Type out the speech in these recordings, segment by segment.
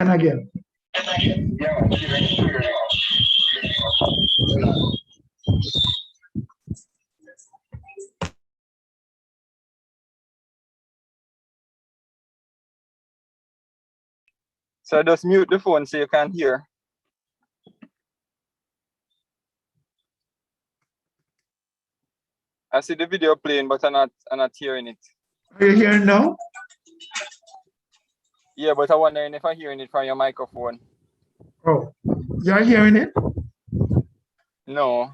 And again. So just mute the phone so you can't hear. I see the video playing, but I'm not hearing it. Are you hearing now? Yeah, but I'm wondering if I'm hearing it from your microphone. Oh, you're hearing it? No.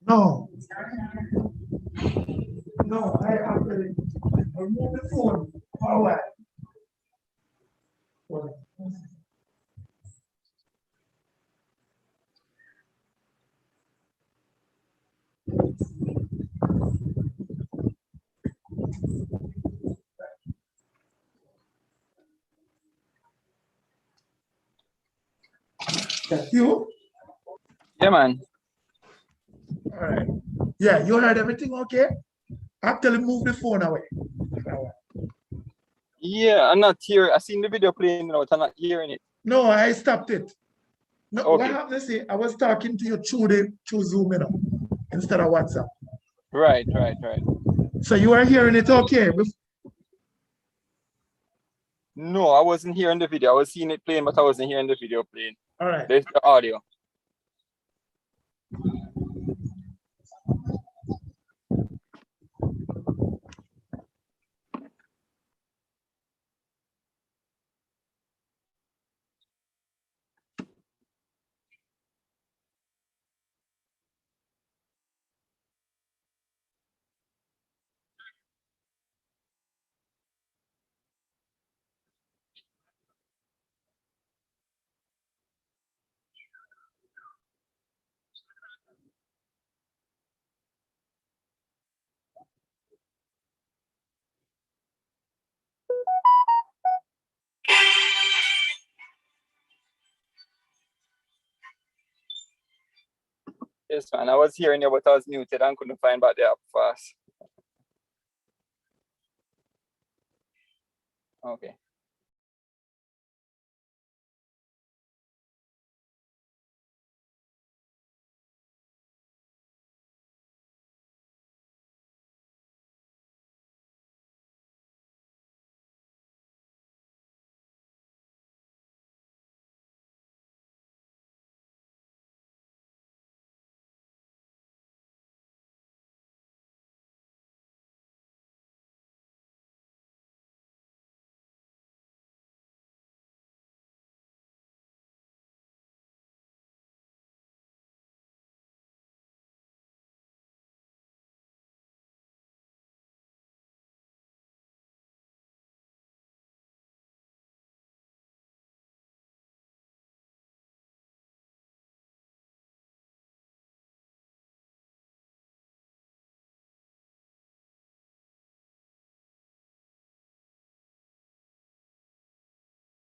No. No, I actually remove the phone. All right. That's you? Yeah, man. All right. Yeah, you heard everything okay? Actually move the phone away. Yeah, I'm not hearing. I seen the video playing, but I'm not hearing it. No, I stopped it. No, Okay. what happened is I was talking to you through Zoom, you know, instead of WhatsApp. Right. So you are hearing it okay? No, I wasn't hearing the video. I was seeing it playing, but I wasn't hearing the video playing. All right. There's the audio. Yes, man. I was hearing you, but I was muted and couldn't find back the app fast. Okay.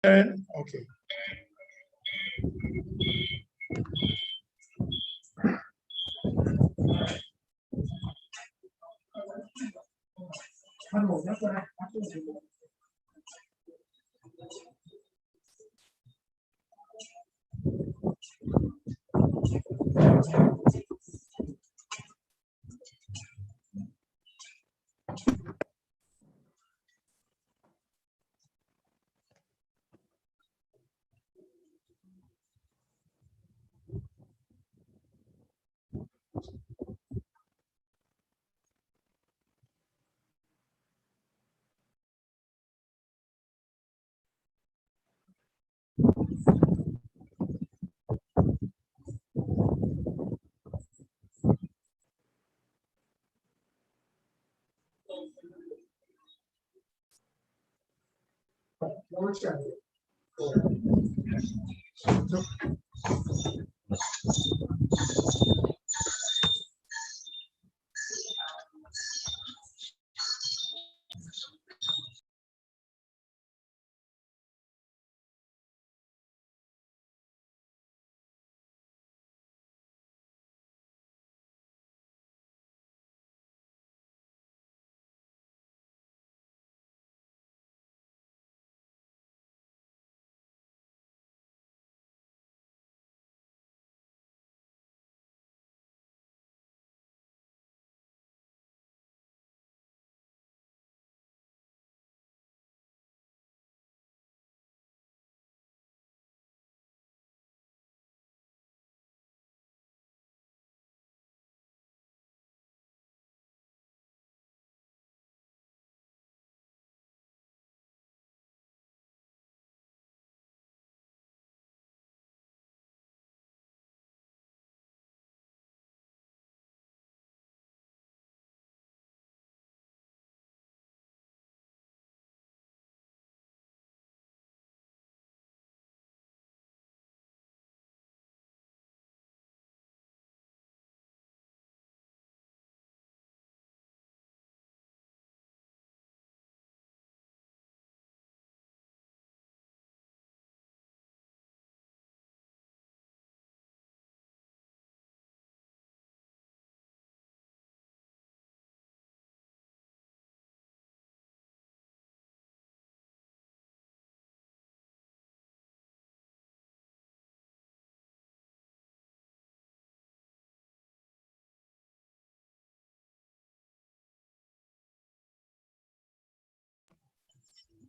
Okay. Hello, that's what I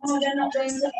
Oh, they're not going to.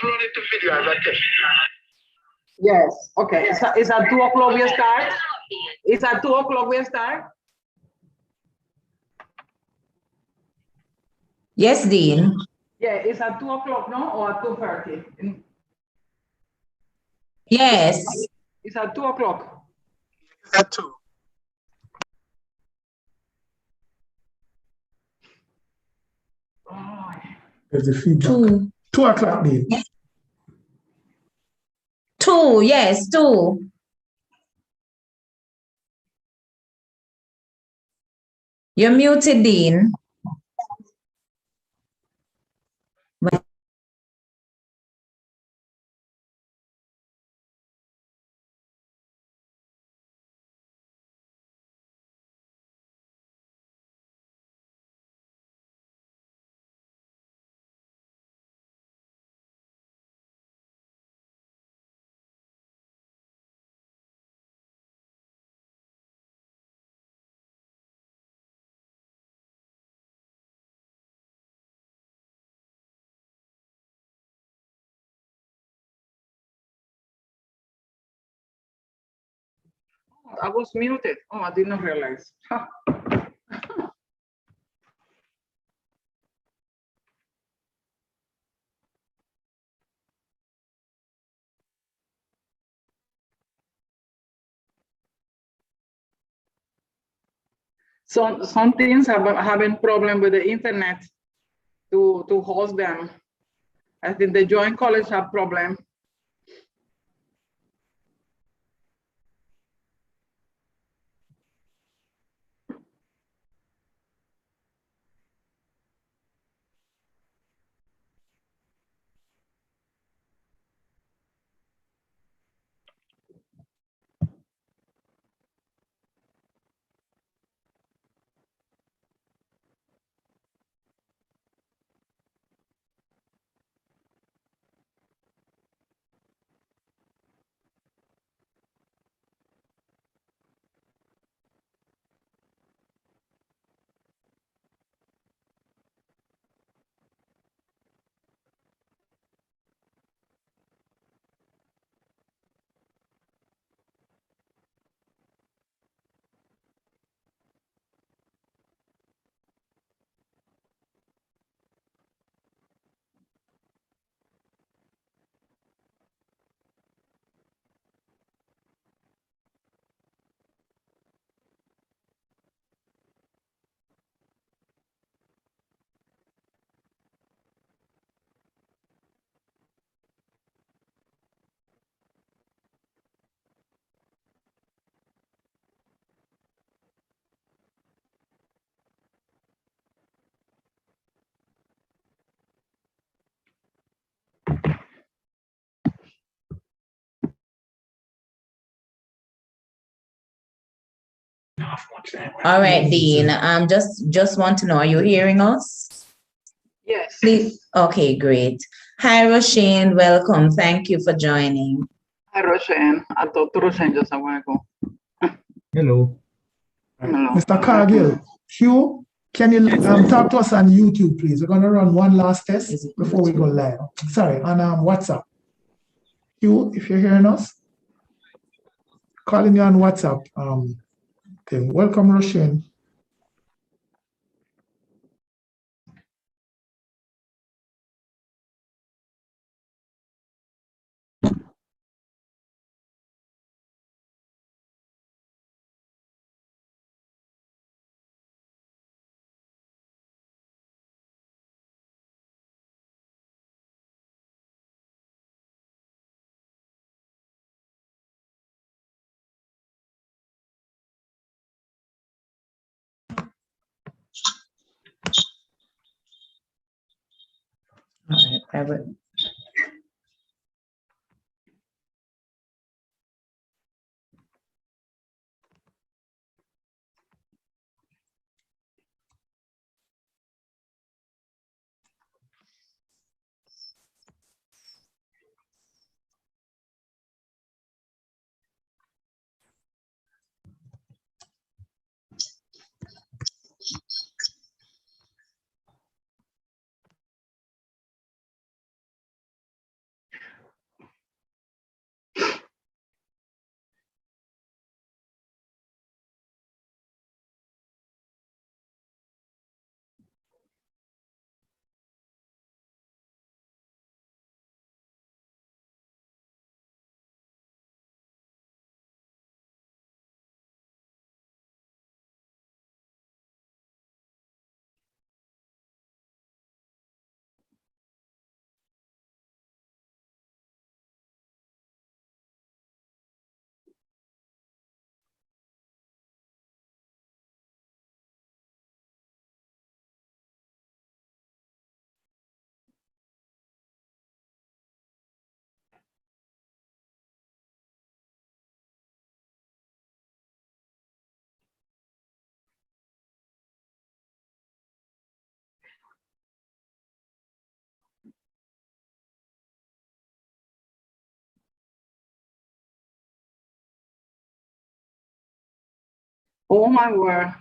upload it to video as a test. Yes, okay. It's at 2 o'clock we start? It's at 2 o'clock we start? Yes, Dean. Yeah, it's at 2 o'clock, no? Or at 2:30? Yes. It's at 2 o'clock. It's at 2. Oh. There's the feedback. 2. 2 o'clock, Dean. 2, yes, 2. You're muted, Dean. I was muted. Oh, I did not realize. Some things have having problem with the internet to host them. I think the joint college have problem. All right, Dean. Just want to know, are you hearing us? Yes. Please. Okay, great. Hi, Roshane. Welcome. Thank you for joining. Hi, Roshan. I thought Roshan just a while ago. Hello. Hello. Mr. Cargill, Hugh, can you talk to us on YouTube, please? We're going to run one last test before we go live. Sorry, on WhatsApp. Hugh, if you're hearing us, calling you on WhatsApp. Welcome, Roshane. All right, I will. Oh my word.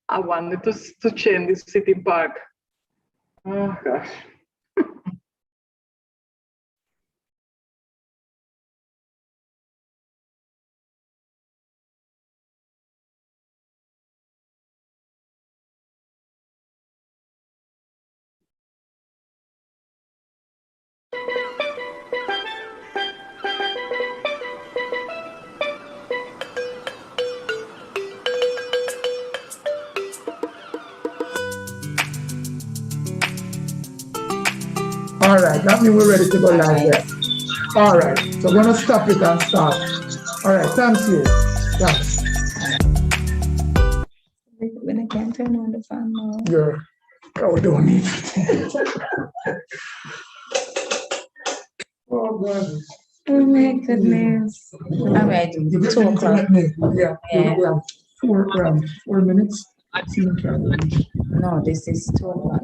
I wanted to change this city park. Oh gosh. All right, that means we're ready to go live there. All right, so we're gonna stop it and start. All right, thanks you. Thanks. When I can't turn on the fan now. We don't need it. Oh, God. Oh my goodness. All right, 2 o'clock. Yeah. We have 4 minutes. No, this is 2 o'clock.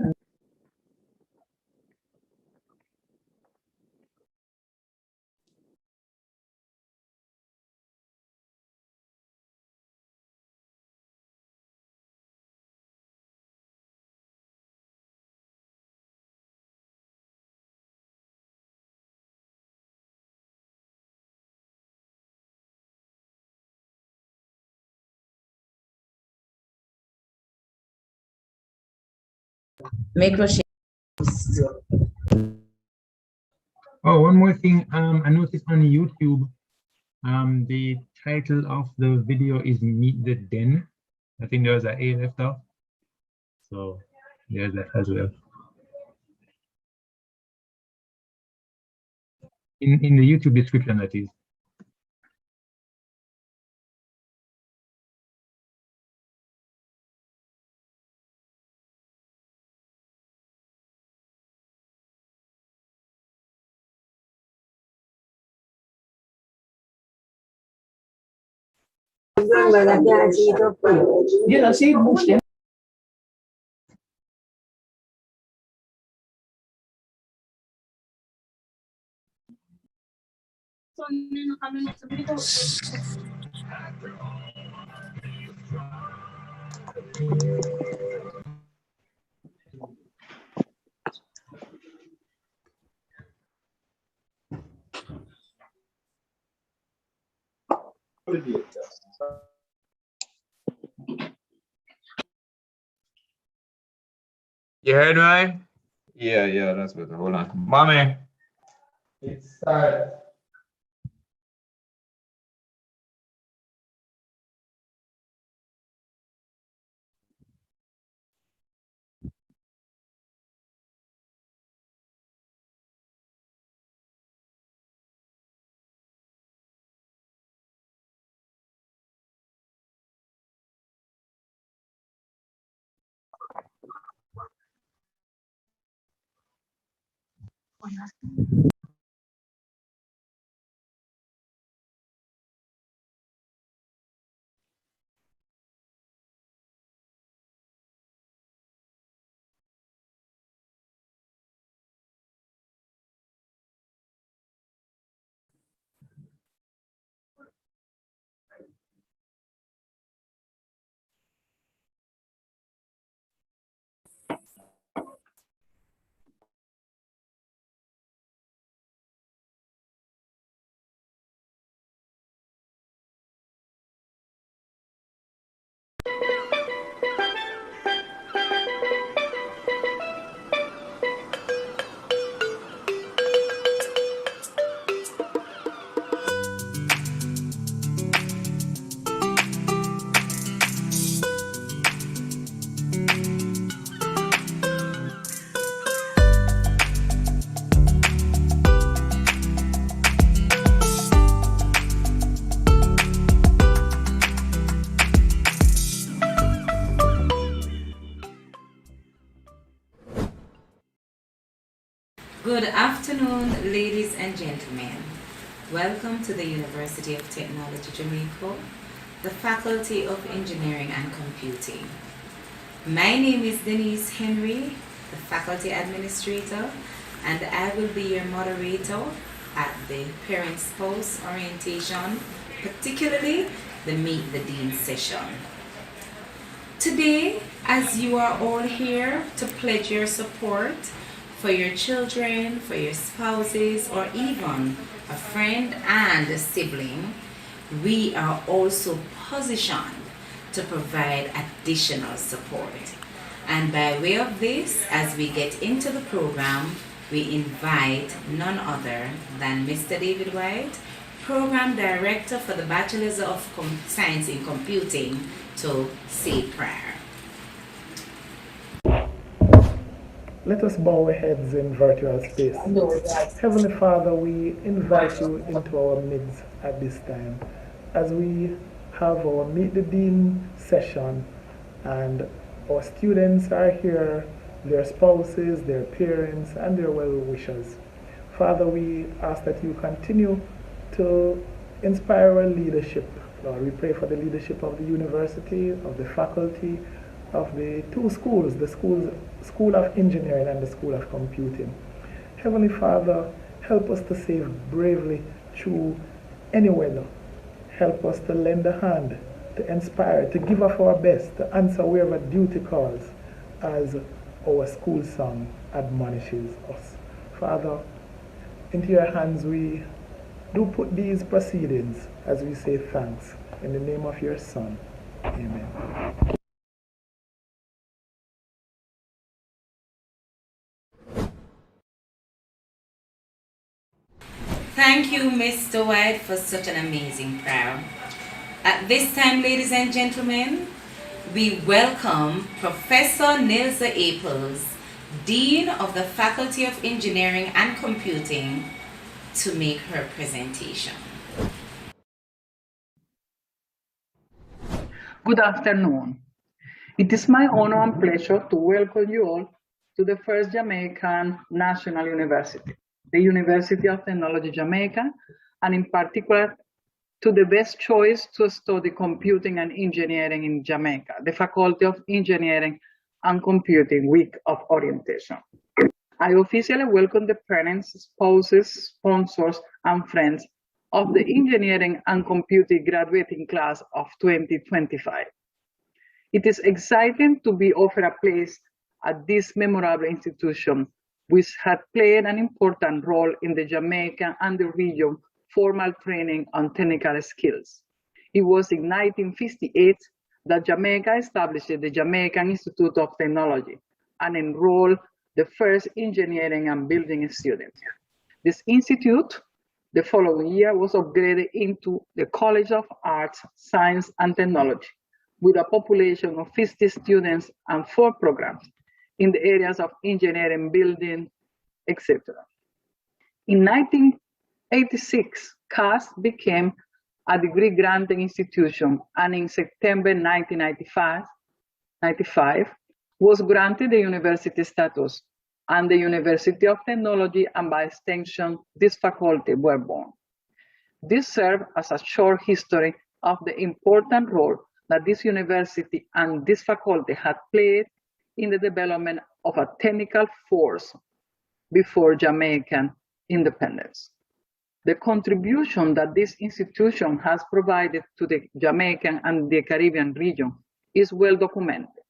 Microchip. Oh, one more thing. I noticed on YouTube, the title of the video is Meet the Den. I think there was an A left out. So there's that as well. In the YouTube description, that is. You heard me? Yeah, that's better. Hold on. Mommy. It's started. Good afternoon, ladies and gentlemen. Welcome to the University of Technology Jamaica, the Faculty of Engineering and Computing. My name is Denise Henry, the Faculty Administrator, and I will be your moderator at the Parent-Spouse Orientation particularly the Meet the Dean session. Today, as you are all here to pledge your support for your children, for your spouses, or even a friend and a sibling, we are also positioned to provide additional support. And by way of this, as we get into the program, we invite none other than Mr. David White, Program Director for the Bachelor's of Science in Computing, to say prayer. Let us bow our heads in virtual space. Heavenly Father, we invite you into our midst at this time as we have our Meet the Dean session, and our students are here, their spouses, their parents, and their well-wishers. Father, we ask that you continue to inspire our leadership. Lord, we pray for the leadership of the university, of the faculty, of the two schools, the School of Engineering and the School of Computing. Heavenly Father, help us to save bravely through any weather. Help us to lend a hand, to inspire, to give of our best, to answer wherever duty calls, as our school song admonishes us. Father, into your hands we do put these proceedings as we say thanks. In the name of your Son, amen. Thank you, Mr. White, for such an amazing prayer. At this time, ladies and gentlemen, we welcome Professor Nilsa Aples, Dean of the Faculty of Engineering and Computing, to make her presentation. Good afternoon. It is my honor and pleasure to welcome you all to the first Jamaican National University, the University of Technology Jamaica, and in particular to the best choice to study computing and engineering in Jamaica, the Faculty of Engineering and Computing Week of Orientation. I officially welcome the parents, spouses, sponsors, and friends of the Engineering and Computing graduating class of 2025. It is exciting to be offered a place at this memorable institution, which had played an important role in the Jamaica and the region formal training on technical skills. It was in 1958 that Jamaica established the Jamaican Institute of Technology and enrolled the first engineering and building students. This institute, the following year, was upgraded into the College of Arts, Science, and Technology, with a population of 50 students and 4 programs in the areas of engineering, building, etc. In 1986, CAS became a degree granting institution, and in September 1995 was granted the university status, and the University of Technology, and by extension, this faculty were born. This served as a short history of the important role that this university and this faculty had played in the development of a technical force before Jamaican independence. The contribution that this institution has provided to the Jamaican and the Caribbean region is well documented,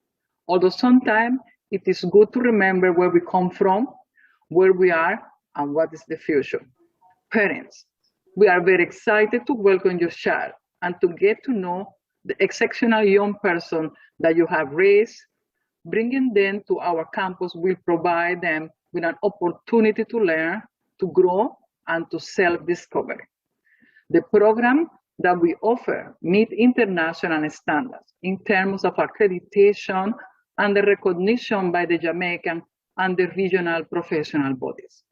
although sometimes it is good to remember where we come from, where we are, and what is the future. Parents, we are very excited to welcome your child and to get to know the exceptional young person that you have raised. Bringing them to our campus will provide them with an opportunity to learn, to grow, and to self-discovery. The program that we offer meet international standards in terms of accreditation and the recognition by the Jamaican and the regional professional bodies.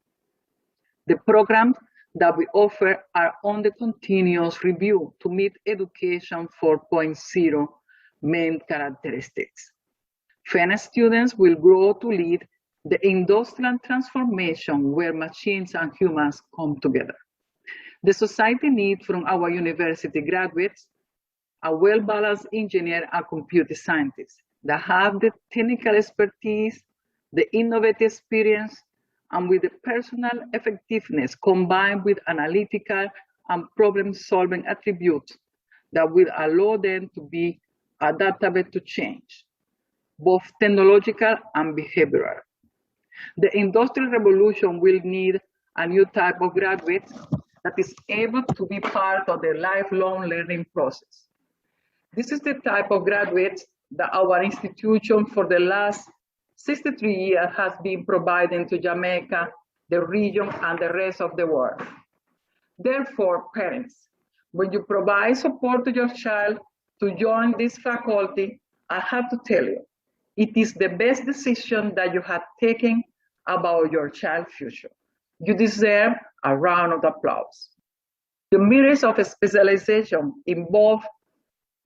The programs that we offer are on the continuous review to meet Education 4.0 main characteristics. FENC students will grow to lead the industrial transformation where machines and humans come together. The society needs from our university graduates a well-balanced engineer and computer scientist that have the technical expertise, the innovative experience, and with the personal effectiveness combined with analytical and problem-solving attributes that will allow them to be adaptable to change, both technological and behavioral. The Industrial Revolution will need a new type of graduate that is able to be part of the lifelong learning process. This is the type of graduates that our institution for the last 63 years has been providing to Jamaica, the region, and the rest of the world. Therefore, parents, when you provide support to your child to join this faculty, I have to tell you, it is the best decision that you have taken about your child's future. You deserve a round of applause. The myriad of specialization involve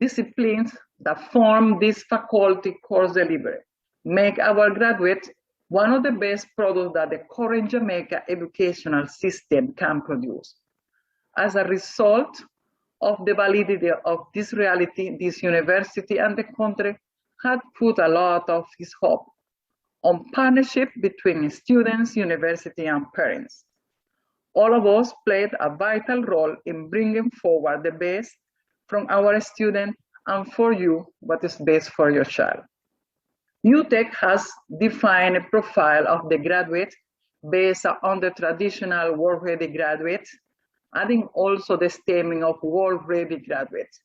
disciplines that form this faculty course delivery make our graduates one of the best products that the current Jamaica educational system can produce. As a result of the validity of this reality, this university and the country had put a lot of its hope on partnership between students, university, and parents. All of us played a vital role in bringing forward the best from our students and for you, what is best for your child. UTEC has defined a profile of the graduate based on the traditional work-ready graduates, adding also the statement of work-ready graduates.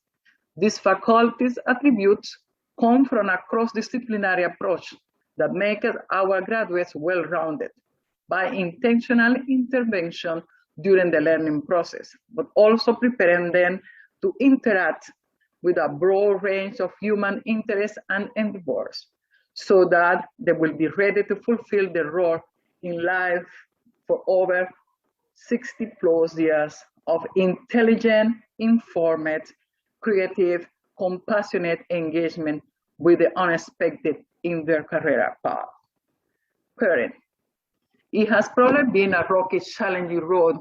These faculties attributes come from a cross-disciplinary approach that makes our graduates well-rounded by intentional intervention during the learning process, but also preparing them to interact with a broad range of human interests and endeavors, so that they will be ready to fulfill their role in life for over 60 plus years of intelligent, informed, creative, compassionate engagement with the unexpected in their career path. Parent, it has probably been a rocky, challenging road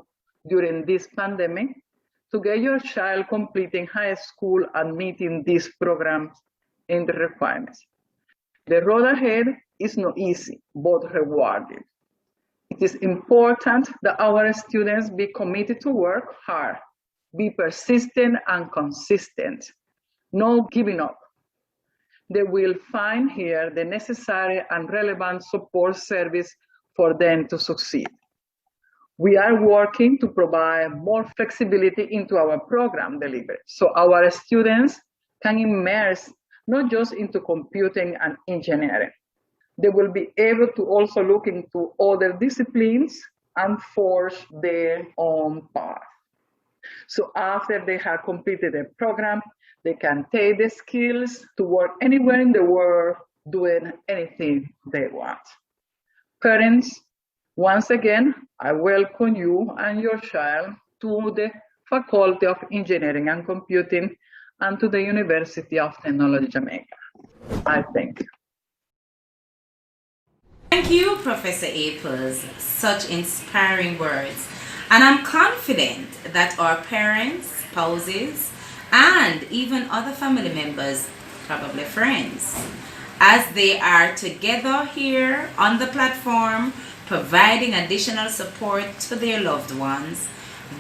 during this pandemic to get your child completing high school and meeting these programs and the requirements. The road ahead is not easy, but rewarding. It is important that our students be committed to work hard, be persistent and consistent, no giving up. They will find here the necessary and relevant support service for them to succeed. We are working to provide more flexibility into our program delivery, so our students can immerse not just into computing and engineering. They will be able to also look into other disciplines and forge their own path. So after they have completed the program, they can take the skills to work anywhere in the world doing anything they want. Parents, once again, I welcome you and your child to the Faculty of Engineering and Computing and to the University of Technology, Jamaica. I thank you. Thank you, Professor Aples. Such inspiring words. And I'm confident that our parents, spouses, and even other family members, probably friends, as they are together here on the platform, providing additional support to their loved ones,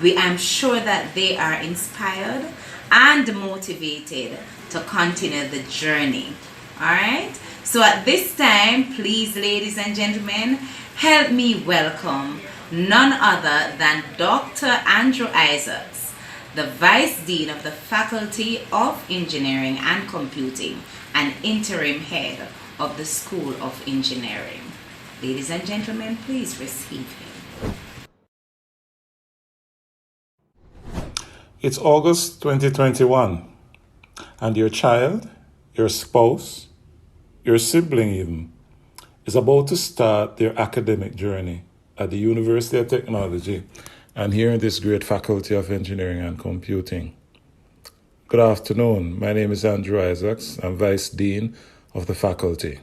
I'm sure that they are inspired and motivated to continue the journey. All right? So at this time, please, ladies and gentlemen, help me welcome none other than Dr. Andrew Isaacs, the Vice Dean of the Faculty of Engineering and Computing and interim head of the School of Engineering. Ladies and gentlemen, please receive him. It's August 2021, and your child, your spouse, your sibling even, is about to start their academic journey at the University of Technology and here in this great Faculty of Engineering and Computing. Good afternoon. My name is Andrew Isaacs. I'm Vice Dean of the faculty.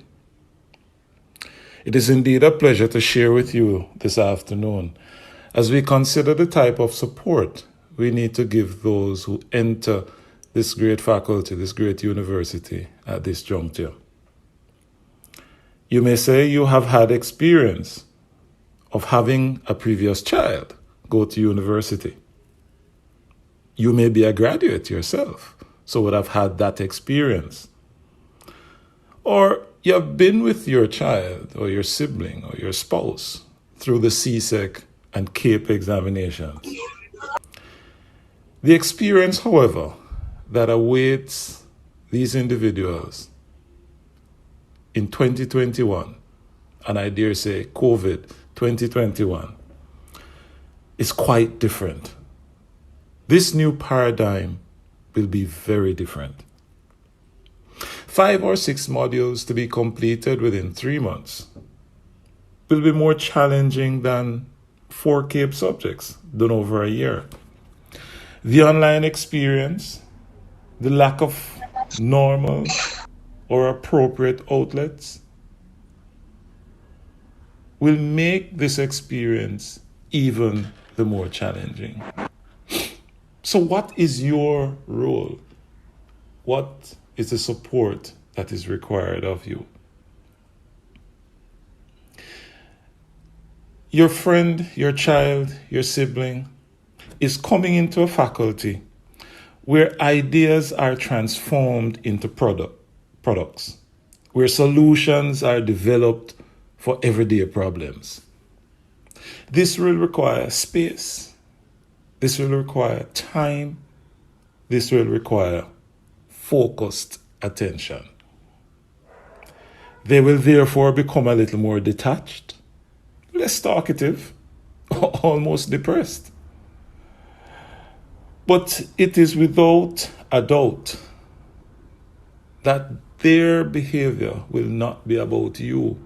It is indeed a pleasure to share with you this afternoon as we consider the type of support we need to give those who enter this great faculty, this great university at this juncture. You may say you have had experience of having a previous child go to university. You may be a graduate yourself, so would have had that experience. Or you've been with your child or your sibling or your spouse through the CSEC and CAPE examinations. The experience, however, that awaits these individuals in 2021, and I dare say COVID 2021, is quite different. This new paradigm will be very different. 5 or 6 modules to be completed within 3 months will be more challenging than 4 CAPE subjects done over a year. The online experience, the lack of normal or appropriate outlets will make this experience even the more challenging. So what is your role? What is the support that is required of you? Your friend, your child, your sibling is coming into a faculty where ideas are transformed into products, where solutions are developed for everyday problems. This will require space. This will require time. This will require focused attention. They will therefore become a little more detached, less talkative, almost depressed. But it is without a doubt that their behavior will not be about you.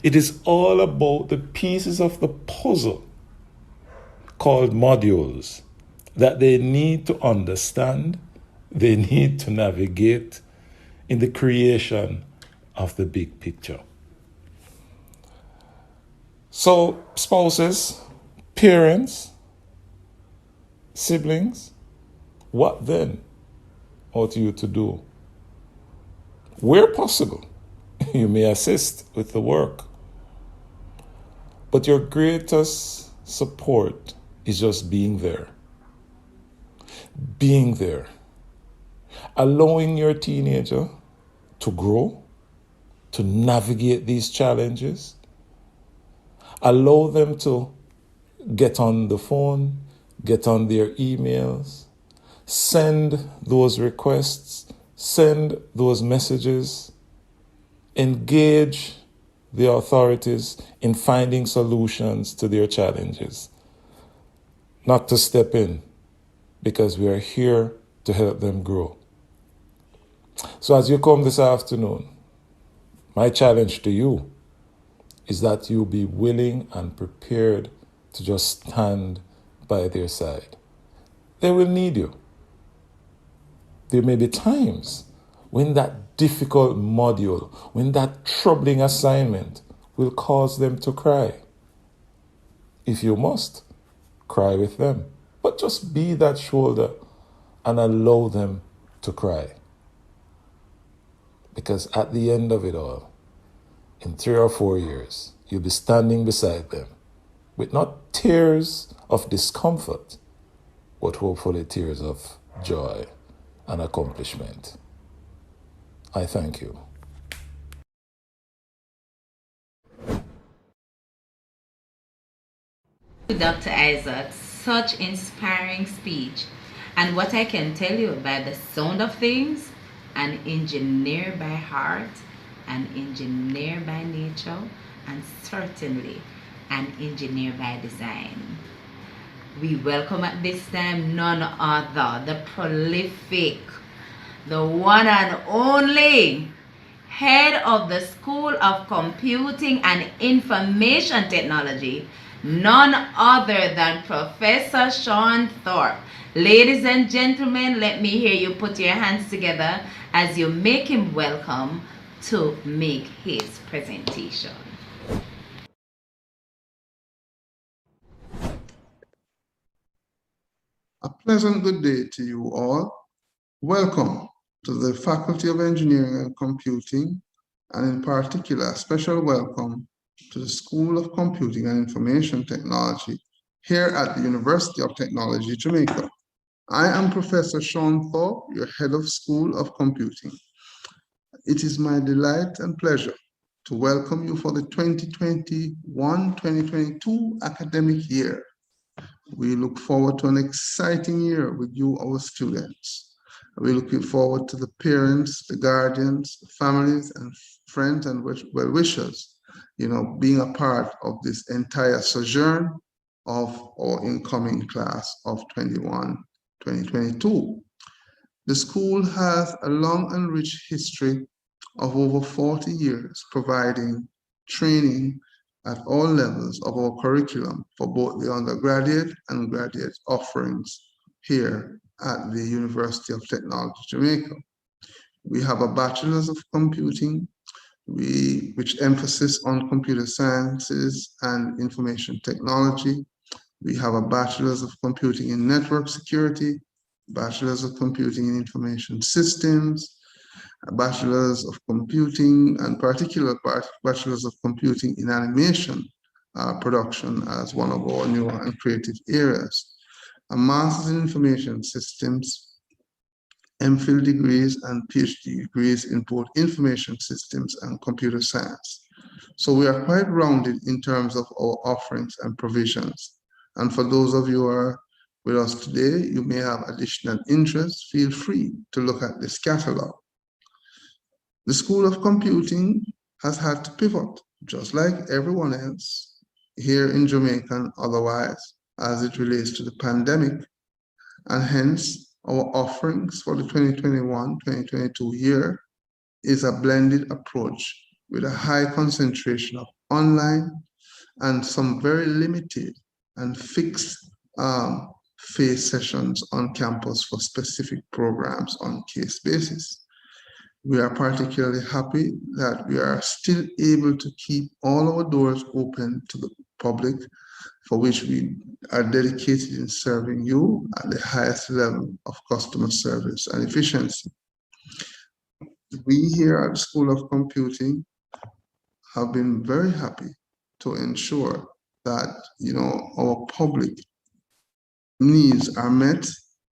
It is all about the pieces of the puzzle called modules that they need to understand, they need to navigate in the creation of the big picture. So, spouses, parents, siblings, what then ought you to do? Where possible, you may assist with the work. But your greatest support is just being there. Being there. Allowing your teenager to grow, to navigate these challenges. Allow them to get on the phone, get on their emails, send those requests, send those messages, engage the authorities in finding solutions to their challenges. Not to step in, because we are here to help them grow. So as you come this afternoon, my challenge to you is that you be willing and prepared to just stand by their side. They will need you. There may be times when that difficult module, when that troubling assignment will cause them to cry. If you must, cry with them. But just be that shoulder and allow them to cry. Because at the end of it all, in 3 or 4 years, you'll be standing beside them with not tears of discomfort, but hopefully tears of joy and accomplishment. I thank you. Dr. Isaac, such inspiring speech. And what I can tell you about the sound of things, an engineer by heart, an engineer by nature, and certainly an engineer by design. We welcome at this time none other, the prolific, the one and only head of the School of Computing and Information Technology, none other than Professor Sean Thorpe. Ladies and gentlemen, let me hear you put your hands together as you make him welcome to make his presentation. A pleasant good day to you all. Welcome to the Faculty of Engineering and Computing, and in particular, a special welcome to the School of Computing and Information Technology here at the University of Technology, Jamaica. I am Professor Sean Thorpe, your head of School of Computing. It is my delight and pleasure to welcome you for the 2021-2022 academic year. We look forward to an exciting year with you, our students. We're looking forward to the parents, the guardians, the families, and friends and well-wishers, being a part of this entire sojourn of our incoming class of 2022. The school has a long and rich history of over 40 years providing training at all levels of our curriculum for both the undergraduate and graduate offerings here at the University of Technology, Jamaica. We have a Bachelor's of Computing, which emphasis on computer sciences and information technology. We have a Bachelor's of Computing in Network Security, Bachelor's of Computing in Information Systems, a Bachelor's of Computing, and particular Bachelor's of Computing in Animation production as one of our newer and creative areas, a Master's in Information Systems, MPhil degrees and PhD degrees in both Information Systems and Computer Science. So we are quite rounded in terms of our offerings and provisions. And for those of you who are with us today, you may have additional interest, feel free to look at this catalog. The School of Computing has had to pivot, just like everyone else here in Jamaica and otherwise, as it relates to the pandemic. And hence, our offerings for the 2021-2022 year is a blended approach with a high concentration of online and some very limited and fixed phase sessions on campus for specific programs on case basis. We are particularly happy that we are still able to keep all our doors open to the public, for which we are dedicated in serving you at the highest level of customer service and efficiency. We here at the School of Computing have been very happy to ensure that our public needs are met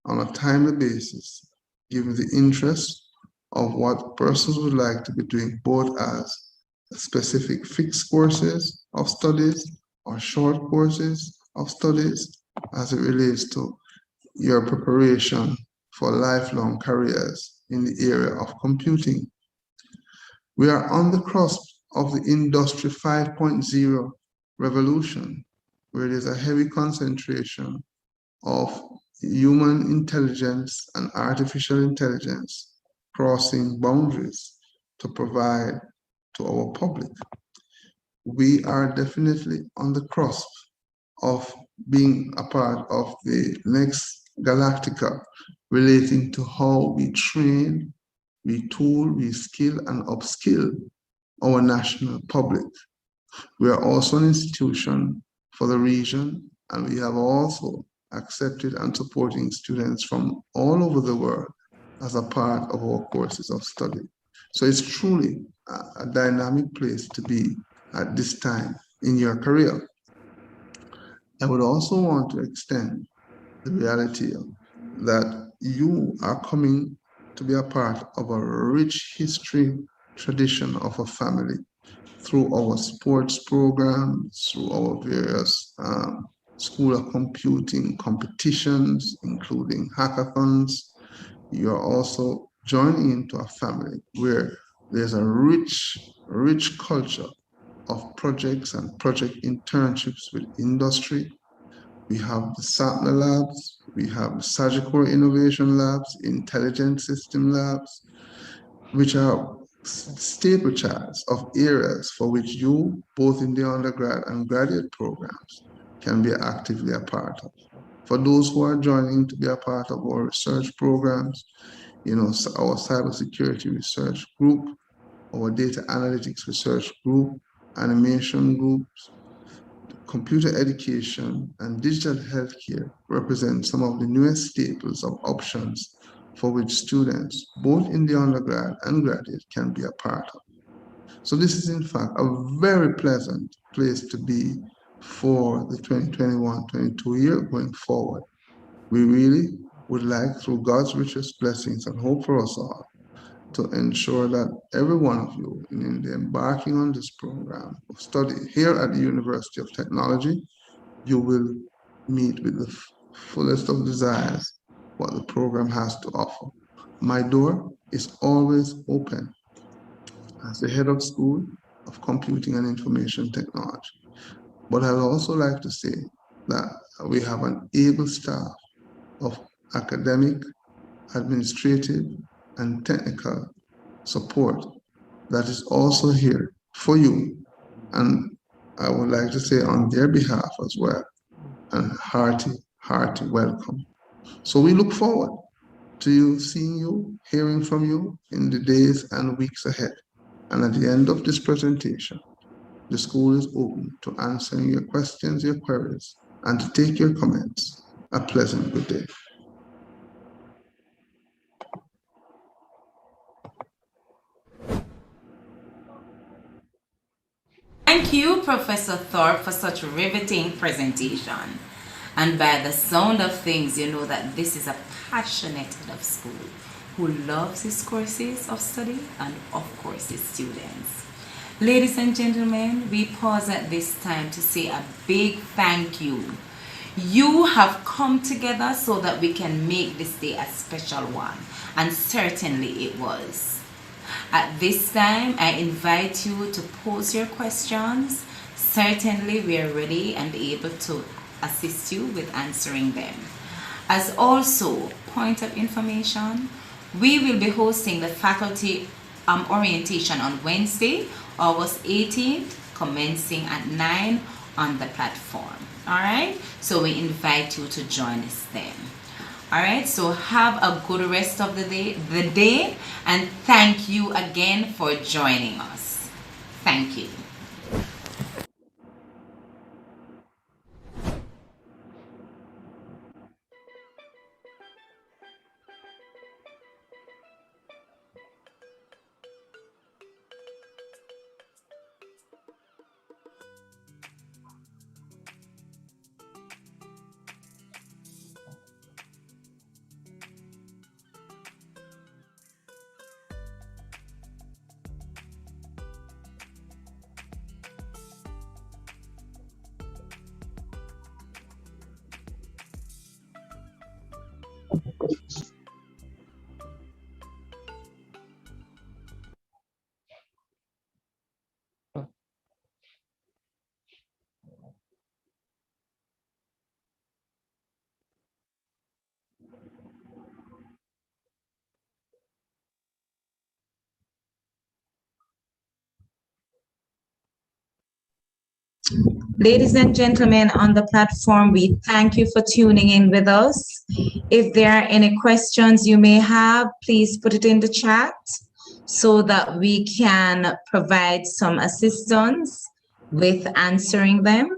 on a timely basis, given the interest of what persons would like to be doing, both as specific fixed courses of studies or short courses of studies as it relates to your preparation for lifelong careers in the area of computing. We are on the cusp of the Industry 5.0 revolution, where there's a heavy concentration of human intelligence and artificial intelligence crossing boundaries to provide to our public. We are definitely on the cusp of being a part of the next Galactica relating to how we train, we tool, we skill and upskill our national public. We are also an institution for the region, and we have also accepted and supporting students from all over the world as a part of our courses of study. So it's truly a dynamic place to be at this time in your career. I would also want to extend the reality that you are coming to be a part of a rich history tradition of a family through our sports programs, through our various School of Computing competitions, including hackathons. You're also joining into a family where there's a rich culture of projects and project internships with industry. We have the SAPNA labs, we have the Sagicor Innovation Labs, Intelligent System Labs, which are staple charts of areas for which you, both in the undergrad and graduate programs, can be actively a part of. For those who are joining to be a part of our research programs, our cybersecurity research group, our data analytics research group, animation groups, computer education, and digital healthcare represent some of the newest staples of options for which students, both in the undergrad and graduate, can be a part of. So this is, in fact, a very pleasant place to be for the 2021-22 year going forward. We really would like, through God's richest blessings and hope for us all, to ensure that every one of you in embarking on this program of study here at the University of Technology, you will meet with the fullest of desires what the program has to offer. My door is always open as the head of school of computing and information technology. But I would also like to say that we have an able staff of academic, administrative, and technical support that is also here for you. And I would like to say on their behalf as well, and hearty, hearty welcome. So we look forward to you, seeing you, hearing from you in the days and weeks ahead. And at the end of this presentation, the school is open to answering your questions, your queries, and to take your comments. A pleasant good day. Thank you, Professor Thorpe, for such a riveting presentation. And by the sound of things, you know that this is a passionate head of school who loves his courses of study and, of course, his students. Ladies and gentlemen, we pause at this time to say a big thank you. You have come together so that we can make this day a special one, and certainly it was. At this time, I invite you to pose your questions. Certainly, we are ready and able to assist you with answering them. As also, point of information, we will be hosting the faculty orientation on Wednesday, August 18th, commencing at 9 on the platform. All right, so we invite you to join us then. All right, so have a good rest of the day, and thank you again for joining us. Thank you. Ladies and gentlemen on the platform, we thank you for tuning in with us. If there are any questions you may have, please put it in the chat so that we can provide some assistance with answering them.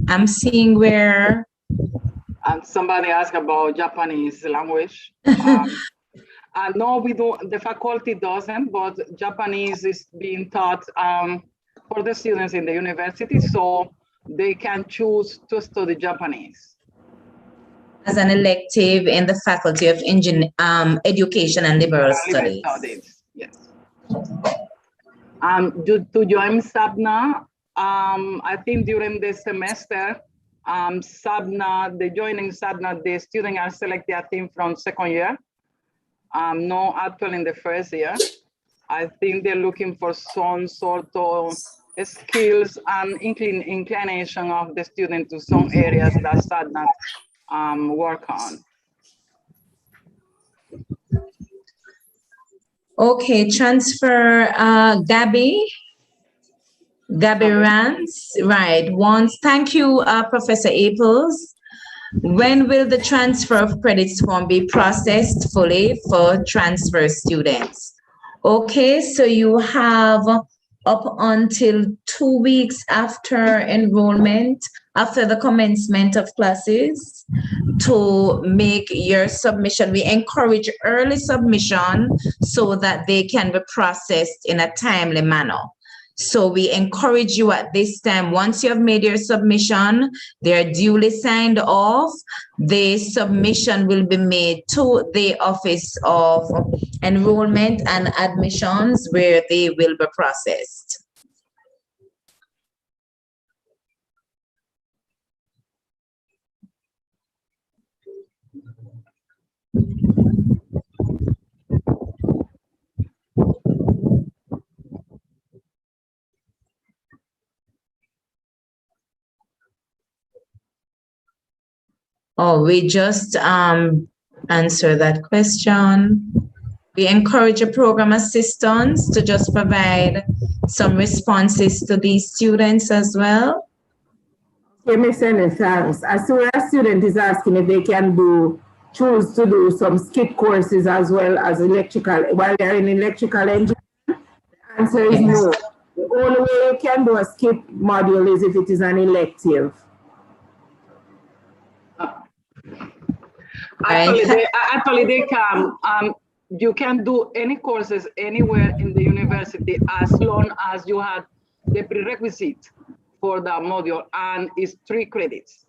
I'm seeing where And somebody asked about Japanese language. No, we don't, the faculty doesn't, but Japanese is being taught for the students in the university, so they can choose to study Japanese. As an elective in the Faculty of Education and Liberal Studies. Yes. To join SABNA, I think during the semester, SABNA, the joining SABNA, the students are selected, I think, from second year. No, actually in the first year. I think they're looking for some sort of skills and inclination of the student to some areas that SABNA work on. Okay, transfer Gabby Rance, right. Thank you, Professor Aples. When will the transfer of credits form be processed fully for transfer students? Okay, so you have up until 2 weeks after enrollment after the commencement of classes to make your submission. We encourage early submission so that they can be processed in a timely manner. So we encourage you at this time, once you have made your submission, they're duly signed off, the submission will be made to the Office of Enrollment and Admissions where they will be processed. Oh, we just answer that question. We encourage a program assistants to just provide some responses to these students as well. Okay, Ms. Ennis, thanks. As soon as a student is asking if they can choose to do some skip courses as well as electrical, while they're in electrical engineering, the answer is no. The only way you can do a skip module is if it is an elective. Actually, they can. You can do any courses anywhere in the university as long as you have the prerequisite for the module, and it's 3 credits.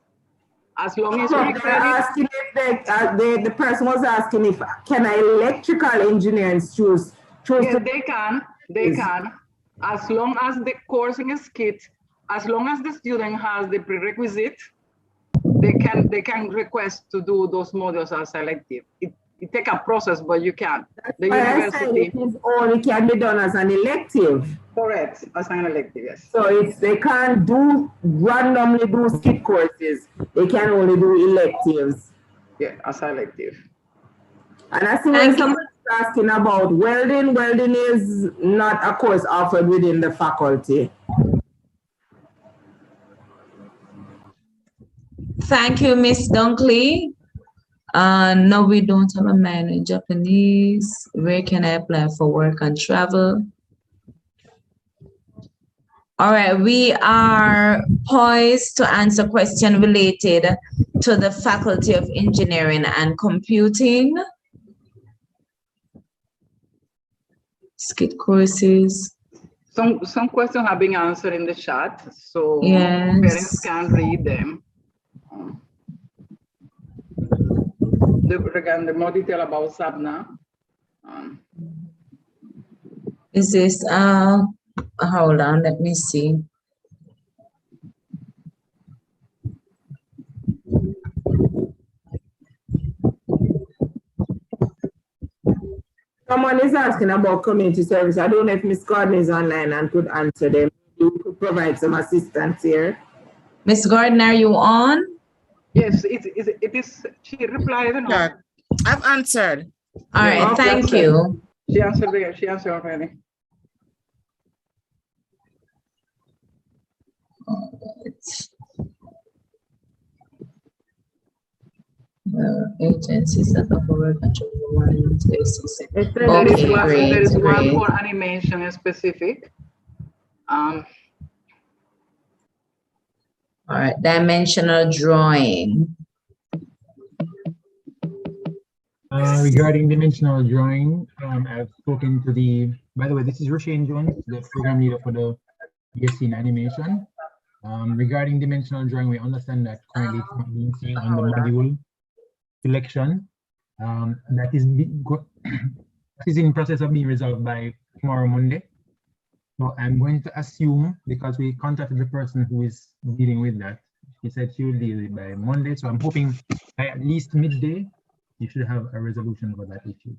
As long as 3 credits. Asking if the person was asking if can electrical engineers choose? Yeah, they can. As long as the coursing is kit, as long as the student has the prerequisite, they can request to do those modules as elective. It takes a process, but you can. The university only can be done as an elective. Correct, as an elective, yes. So they can't randomly do skip courses. They can only do electives. Yeah, as elective. And I see when somebody's asking about welding. Welding is not a course offered within the faculty. Thank you, Ms. Dunkley. No, we don't have a minor in Japanese. Where can I apply for work and travel? All right, we are poised to answer questions related to the Faculty of Engineering and Computing. Skit courses. Some questions have been answered in the chat, so yes, parents can read them. Regarding the more detail about SABNA. Is this, hold on, let me see. Someone is asking about community service. I don't know if Ms. Gordon is online and could answer them. You could provide some assistance here. Ms. Gordon, are you on? Yes, it is. She replied. No? I've answered. All right, thank you. She answered. She answered already. Agencies that offer work and there is one for animation specific. All right, dimensional drawing. Regarding dimensional drawing, I've spoken to by the way, this is Roshane Jones, the program leader for the BSc in animation. Regarding dimensional drawing, we understand that currently it's not being seen on the module selection. That is in process of being resolved by tomorrow, Monday. So I'm going to assume, because we contacted the person who is dealing with that, she said she will deal with it by Monday. So I'm hoping by at least midday, you should have a resolution for that issue.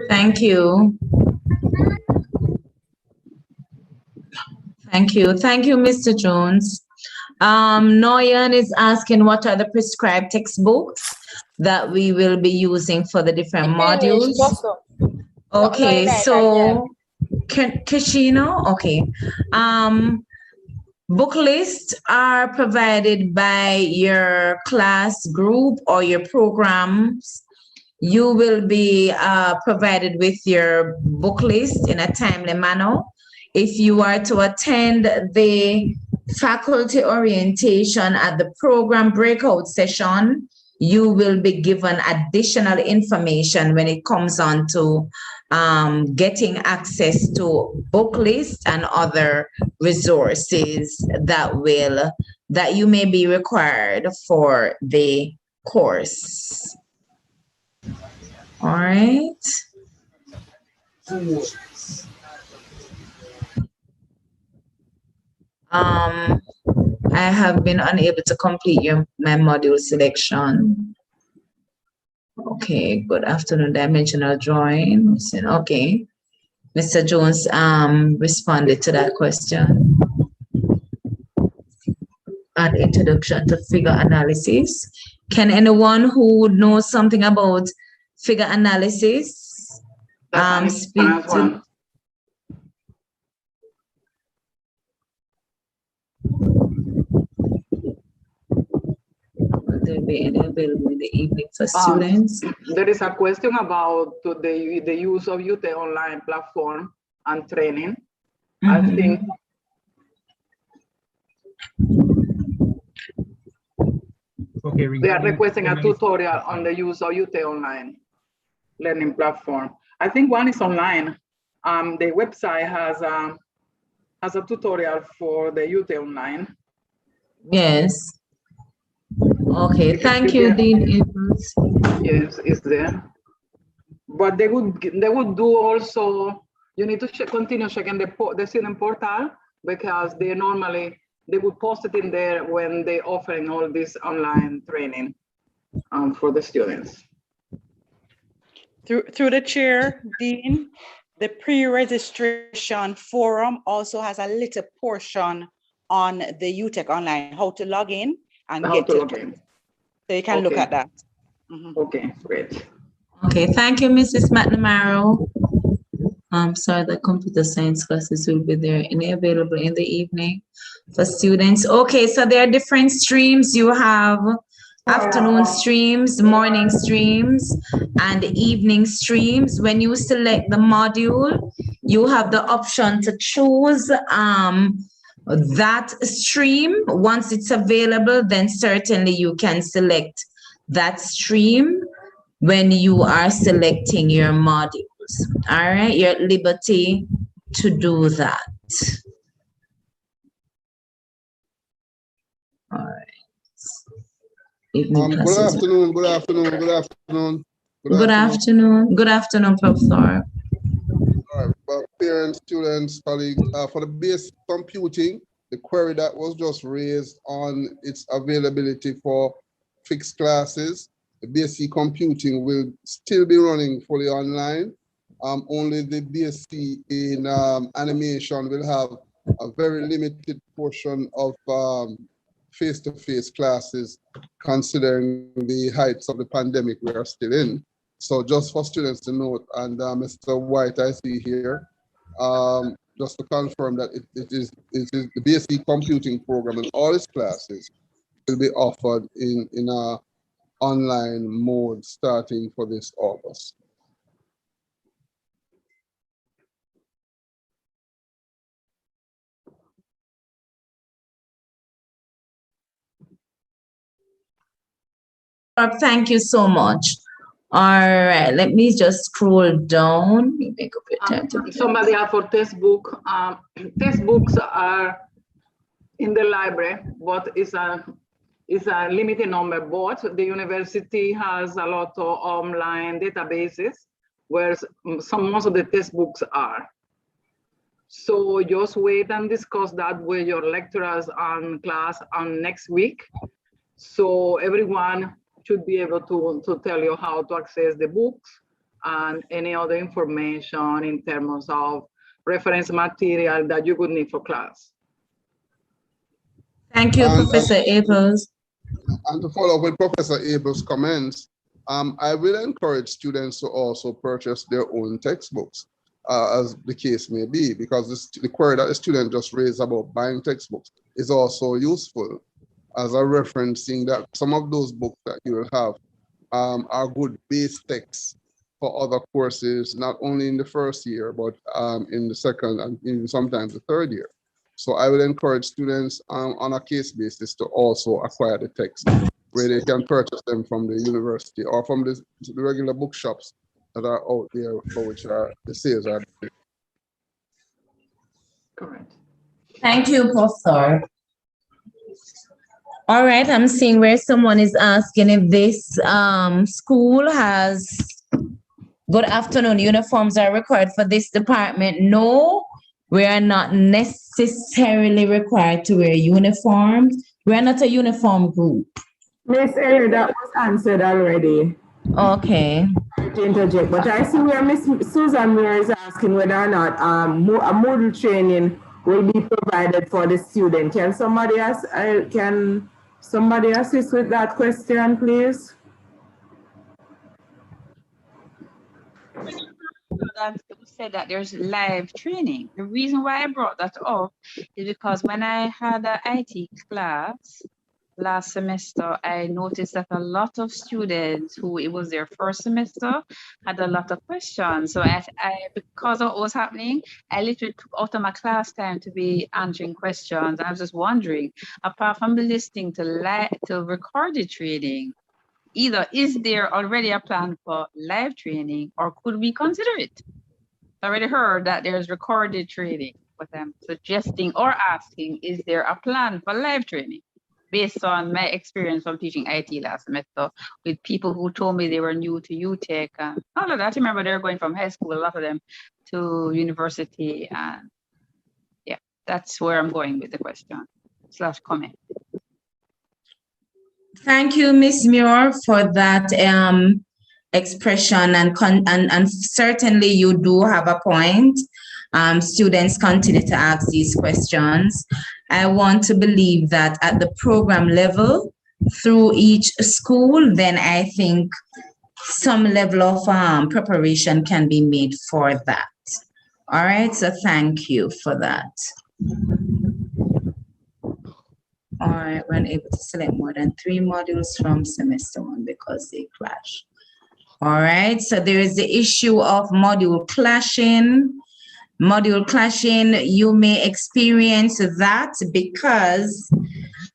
Thank you. Thank you. Thank you, Mr. Jones. Noyan is asking what are the prescribed textbooks that we will be using for the different modules. Okay, so Kashino, okay. Book lists are provided by your class group or your programs. You will be provided with your book list in a timely manner. If you are to attend the faculty orientation at the program breakout session, you will be given additional information when it comes on to getting access to book lists and other resources that you may be required for the course. All right. I have been unable to complete my module selection. Okay, good afternoon, dimensional drawing. Okay, Mr. Jones responded to that question. An introduction to figure analysis. Can anyone who would know something about figure analysis speak to? Will there be any available in the evening for students? There is a question about the use of UT online platform and training. I think they are requesting a tutorial on the use of UT online learning platform. I think one is online. The website has a tutorial for the UT online. Yes. Okay, thank you, Dean. Yes, it's there. But they would do also, you need to continue checking the student portal, because they would post it in there when they're offering all this online training for the students. Through the chair, Dean, the pre-registration forum also has a little portion on the UTech online, how to log in and get to log in. So you can look at that. Okay, great. Okay, thank you, Mrs. McNamara. I'm sorry, the computer science classes will be there and available in the evening for students. Okay, so there are different streams. You have afternoon streams, morning streams, and evening streams. When you select the module, you have the option to choose that stream. Once it's available, then certainly you can select that stream when you are selecting your modules. All right, you're at liberty to do that. All right. Good afternoon, good afternoon, good afternoon. Good afternoon. Good afternoon, Professor. All right, well, parents, students, colleagues, for the basic computing, the query that was just raised on its availability for fixed classes, the BSc computing will still be running fully online. Only the BSc in animation will have a very limited portion of face-to-face classes, considering the heights of the pandemic we are still in. So just for students to note, and Mr. White, I see here, just to confirm that it is the BSc computing program and all its classes will be offered in a online mode starting for this August. Thank you so much. All right, let me just scroll down. Make up your time. Somebody have for textbook. Textbooks are in the library, but it's a limited number. But the university has a lot of online databases where most of the textbooks are. So just wait and discuss that with your lecturers and class on next week. So everyone should be able to tell you how to access the books and any other information in terms of reference material that you would need for class. Thank you, Professor Abels. And to follow up with Professor Abels' comments, I will encourage students to also purchase their own textbooks, as the case may be, because the query that the student just raised about buying textbooks is also useful as a referencing that some of those books that you will have are good base texts for other courses, not only in the first year, but in the second and even sometimes the third year. So I would encourage students on a case basis to also acquire the text, where they can purchase them from the university or from the regular bookshops that are out there, for which the sales are. Correct. Thank you, Professor. All right, I'm seeing where someone is asking if this school has good afternoon uniforms are required for this department. No, we are not necessarily required to wear uniforms. We are not a uniform group. Miss Ellie, that was answered already. Okay. To interject, but I see where Miss Susan Muir is asking whether or not a Moodle training will be provided for the student. Can somebody assist with that question, please? That said that there's live training. The reason why I brought that up is because when I had an IT class last semester, I noticed that a lot of students who it was their first semester had a lot of questions. So I because of what was happening, I literally took out of my class time to be answering questions. I was just wondering, apart from listening to recorded training, either is there already a plan for live training or could we consider it? I already heard that there's recorded training, but I'm suggesting or asking, is there a plan for live training? Based on my experience from teaching IT last semester with people who told me they were new to UTech and all of that. I remember they're going from high school, a lot of them, to university. And yeah, that's where I'm going with the question / comment. Thank you, Ms. Muir, for that expression, and certainly you do have a point. Students continue to ask these questions. I want to believe that at the program level, through each school, then I think some level of preparation can be made for that. All right, so thank you for that. All right, we're unable to select more than 3 modules from semester 1 because they clash. All right, so there is the issue of module clashing. Module clashing, you may experience that because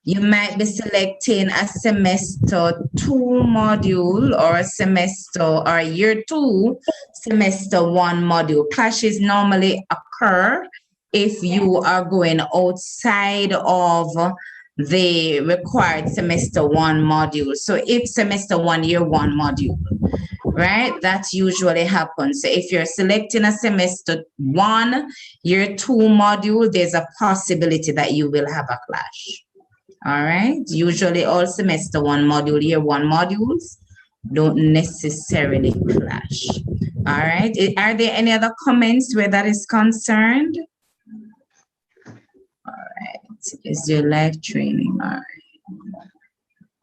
you might be selecting a semester 2 module or a semester or year 2 semester 1 module. Clashes normally occur if you are going outside of the required semester 1 module. So if semester 1 year 1 module, right, that usually happens. So if you're selecting a semester 1 year 2 module, there's a possibility that you will have a clash. All right, usually all semester 1 module, year 1 modules don't necessarily clash. All right, are there any other comments where that is concerned? All right, is your live training? All right,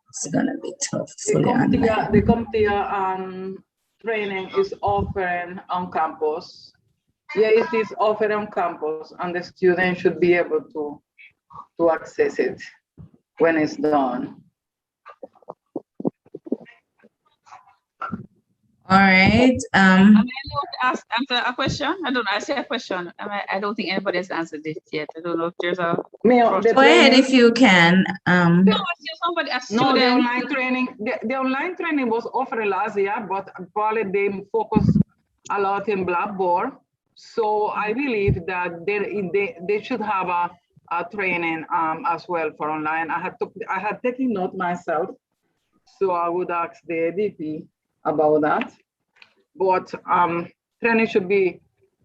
it's gonna be tough. The CompTIA training is offered on campus. Yeah, it is offered on campus, and the student should be able to access it when it's done. All right. Am I allowed to answer a question? I don't know. I say a question. I don't think anybody has answered this yet. I don't know if there's a. Go ahead if you can. No, the online training. The online training was offered last year, but probably they focus a lot in Blackboard. So I believe that they should have a training as well for online. I had taken note myself, so I would ask the ADP about that. But training should be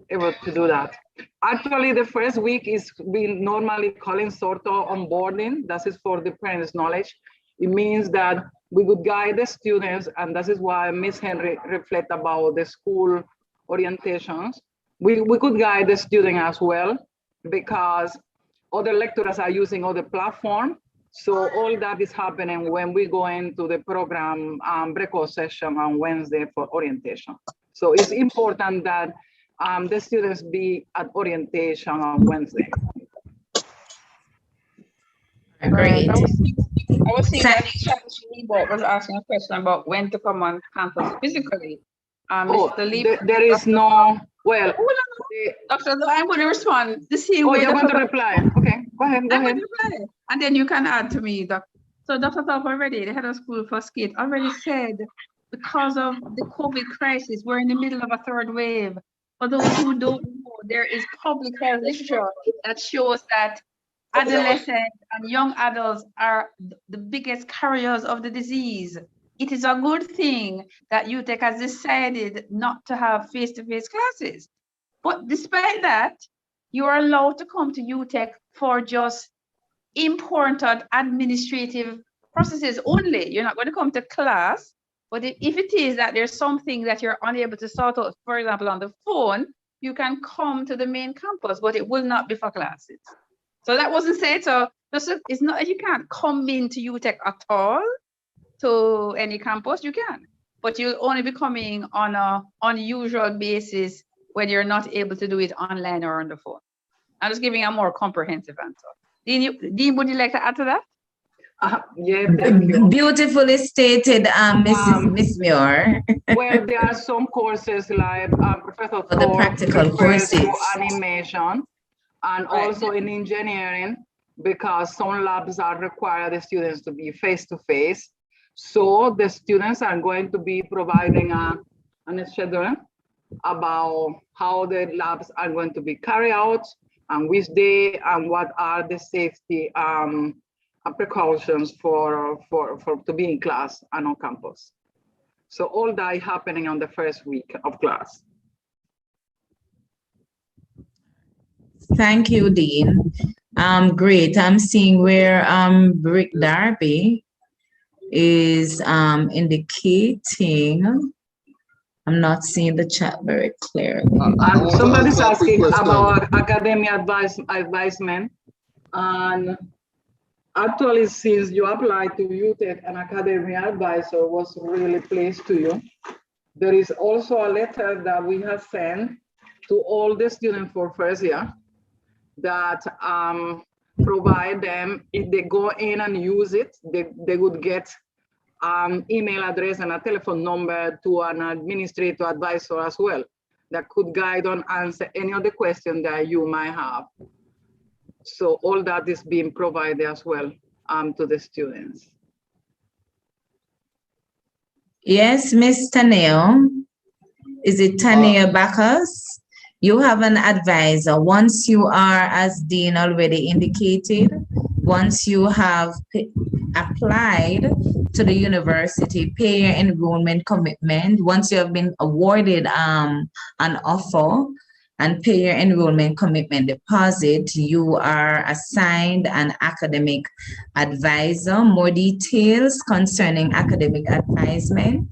able to do that. Actually, the first week is we normally calling sort of onboarding. That is for the parents' knowledge. It means that we would guide the students, and that is why Ms. Henry reflect about the school orientations. We could guide the student as well, because other lecturers are using other platform. So all that is happening when we go into the program breakout session on Wednesday for orientation. So it's important that the students be at orientation on Wednesday. Great. I was seeing that Shanibo was asking a question about when to come on campus physically. Mr. Lee, there is no Well, Dr. I'm going to respond the same oh, way. you're going to reply. Okay, go ahead. Go I'm ahead. going to reply. And then you can add to me, Dr. So Dr. Thorpe already, the head of school for SCIT, already said because of the COVID crisis, we're in the middle of a third wave. For those who don't know, there is public health literature that shows that adolescents and young adults are the biggest carriers of the disease. It is a good thing that UTEC has decided not to have face-to-face classes. But despite that, you are allowed to come to UTEC for just important administrative processes only. You're not going to come to class. But if it is that there's something that you're unable to sort out, for example, on the phone, you can come to the main campus, but it will not be for classes. So that wasn't said. So it's not that you can't come into UTEC at all to any campus, you can. But you'll only be coming on an unusual basis when you're not able to do it online or on the phone. I'm just giving a more comprehensive answer. Dean, would you like to add to that? Yeah, thank you. Beautifully stated, Miss Muir. Well, there are some courses like Professor For the practical courses. For animation, and also in engineering, because some labs are require the students to be face-to-face. So the students are going to be providing a schedule about how the labs are going to be carried out and which day and what are the safety precautions for to be in class and on campus. So all that is happening on the first week of class. Thank you, Dean. Great. I'm seeing where Brick Darby is indicating. I'm not seeing the chat very clearly. Somebody's asking about academic advisement. And actually, since you applied to UTEC, an academic advisor was really pleased to you. There is also a letter that we have sent to all the students for first year that provide them, if they go in and use it, they would get email address and a telephone number to an administrative advisor as well that could guide and answer any of the questions that you might have. So all that is being provided as well to the students. Yes, Miss Taneo. Is it Taneo Bacchus? You have an advisor. Once you are, as Dean already indicated, once you have applied to the university, pay your enrollment commitment. Once you have been awarded an offer and pay your enrollment commitment deposit, you are assigned an academic advisor. More details concerning academic advisement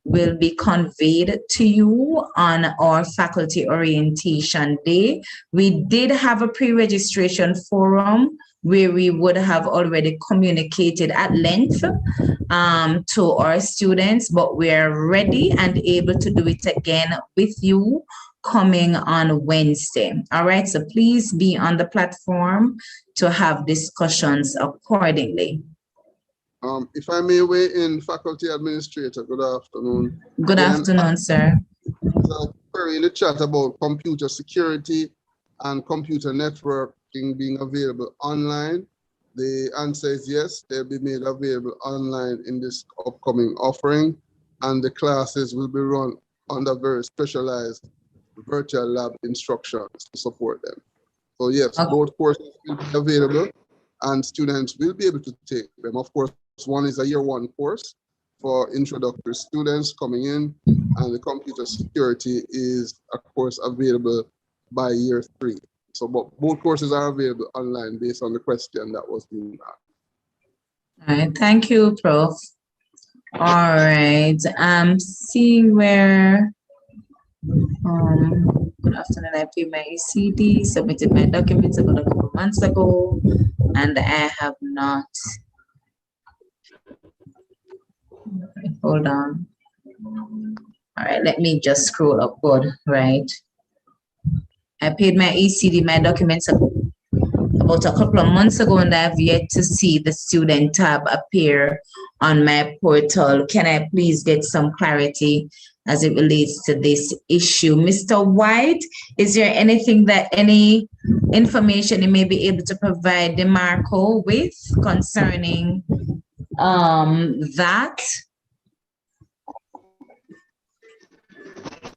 will be conveyed to you on our faculty orientation day. We did have a pre-registration forum where we would have already communicated at length to our students, but we're ready and able to do it again with you coming on Wednesday. All right, so please be on the platform to have discussions accordingly. If I may weigh in, faculty administrator, good afternoon. Good afternoon, sir. There's a query in the chat about computer security and computer networking being available online. The answer is yes, they'll be made available online in this upcoming offering, and the classes will be run under very specialized virtual lab instructions to support them. So yes, both courses will be available and students will be able to take them. Of course, one is a year one course for introductory students coming in, and the computer security is, of course, available by year 3. So both courses are available online based on the question that was being asked. All right, thank you, Prof. All right, I'm seeing where, good afternoon, I paid my ECD, submitted my documents about a couple months ago, and I have not. Hold on. All right, let me just scroll up. Good, right? I paid my ECD, my documents about a couple of months ago, and I've yet to see the student tab appear on my portal. Can I please get some clarity as it relates to this issue? Mr. White, is there any information you may be able to provide DeMarco with concerning that?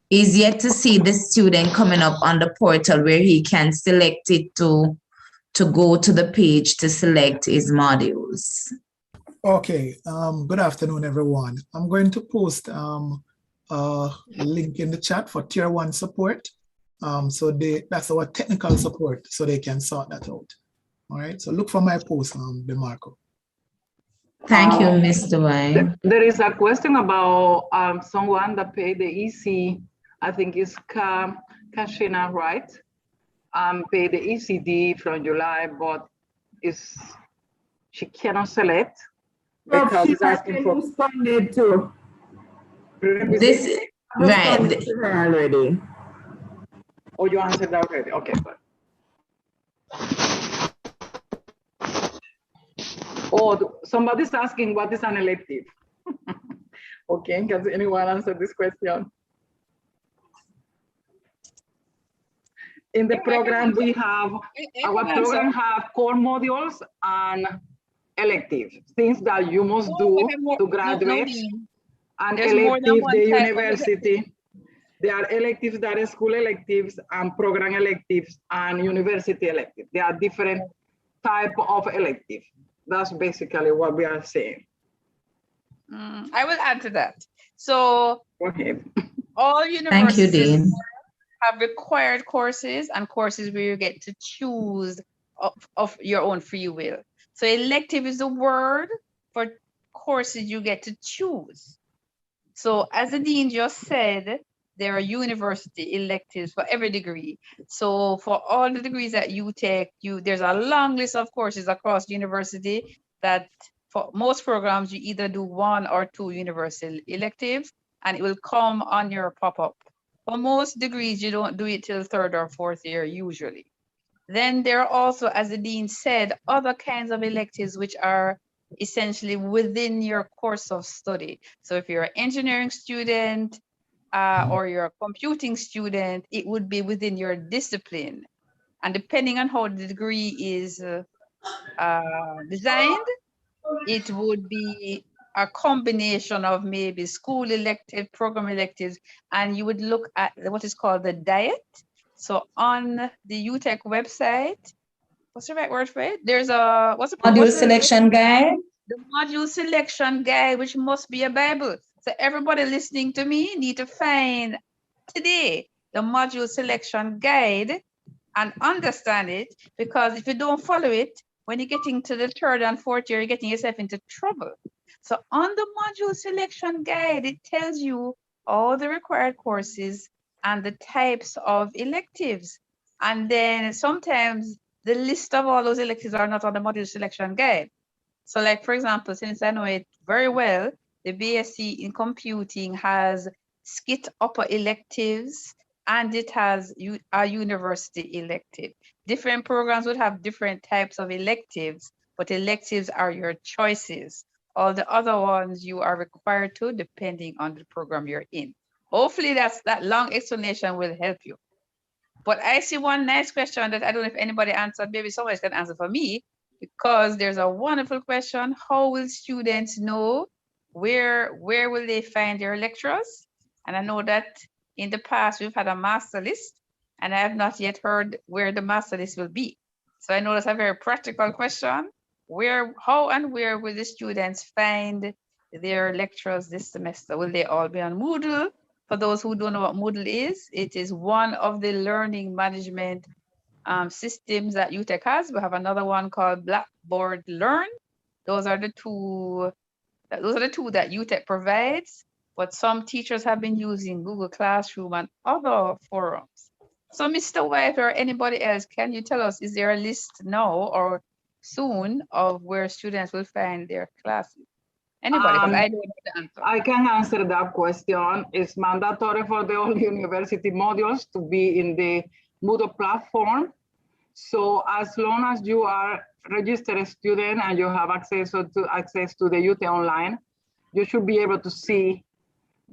Is yet to see the student coming up on the portal where he can select it to go to the page to select his modules. Okay, good afternoon, everyone. I'm going to post a link in the chat for Tier 1 support. That's our technical support, so they can sort that out. All right, so look for my post, DeMarco. Thank you, Mr. White. There is a question about someone that paid the EC, I think it's Kashina, right? Paid the ECD from July, but she cannot select because it's asking for. Responded to. This right to her already. Oh, you answered that already. Okay, good. Oh, somebody's asking what is an elective. Okay, can anyone answer this question? In the program, we have, our program have core modules and electives, things that you must do to graduate. And elective, the university. There are electives that are school electives and program electives and university electives. There are different type of electives. That's basically what we are saying. I will add to that. So all universities Thank you, Dean. have required courses and courses where you get to choose of your own free will. So elective is the word for courses you get to choose. So as the dean just said, there are university electives for every degree. So for all the degrees that you take, there's a long list of courses across the university that for most programs, you either do 1 or 2 university electives and it will come on your pop-up. For most degrees, you don't do it till 3rd or 4th year usually. Then there are also, as the dean said, other kinds of electives which are essentially within your course of study. So if you're an engineering student or you're a computing student, it would be within your discipline. And depending on how the degree is designed, it would be a combination of maybe school elective, program electives, and you would look at what is called the diet. So on the UTech website, what's the right word for it? There's a, module selection guide? The module selection guide, which must be a Bible. So everybody listening to me need to find today the module selection guide and understand it, because if you don't follow it, when you're getting to the 3rd and 4th year, you're getting yourself into trouble. So on the module selection guide, it tells you all the required courses and the types of electives. And then sometimes the list of all those electives are not on the module selection guide. So like, for example, since I know it very well, the BSc in computing has SCIT upper electives and it has a university elective. Different programs would have different types of electives, but electives are your choices. All the other ones you are required to, depending on the program you're in. Hopefully that long explanation will help you. But I see one nice question that I don't know if anybody answered. Maybe somebody can answer for me, because there's a wonderful question. How will students know where will they find their lecturers? And I know that in the past we've had a master list, and I have not yet heard where the master list will be. So I know that's a very practical question. How and where will the students find their lecturers this semester? Will they all be on Moodle? For those who don't know what Moodle is, it is one of the learning management systems that UTech has. We have another one called Blackboard Learn. Those are the two that UTech provides, but some teachers have been using Google Classroom and other forums. So Mr. White or anybody else, can you tell us, is there a list now or soon of where students will find their classes? Anybody, because I don't know the answer. I can answer that question. It's mandatory for the all university modules to be in the Moodle platform. So as long as you are registered student and you have access to the UT Online, you should be able to see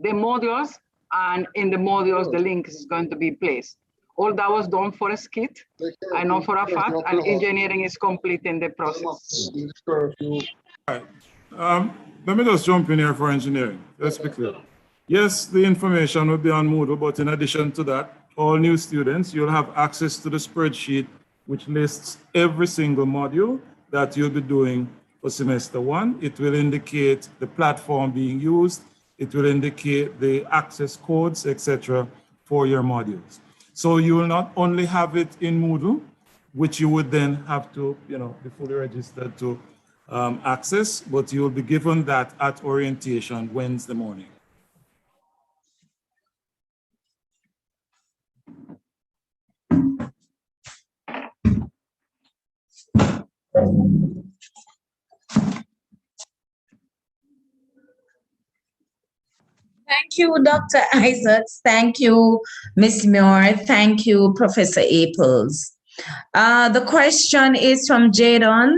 the modules, and in the modules, the link is going to be placed. All that was done for a skit. I know for a fact, and engineering is completing the process. Let me just jump in here for engineering. Let's be clear. Yes, the information will be on Moodle, but in addition to that, all new students, you'll have access to the spreadsheet, which lists every single module that you'll be doing for semester 1. It will indicate the platform being used. It will indicate the access codes, etc., for your modules. So you will not only have it in Moodle, which you would then have to, be fully registered to access, but you will be given that at orientation Wednesday morning. Thank you, Dr. Isaacs. Thank you, Ms. Muir. Thank you, Professor Aples. The question is from Jadon.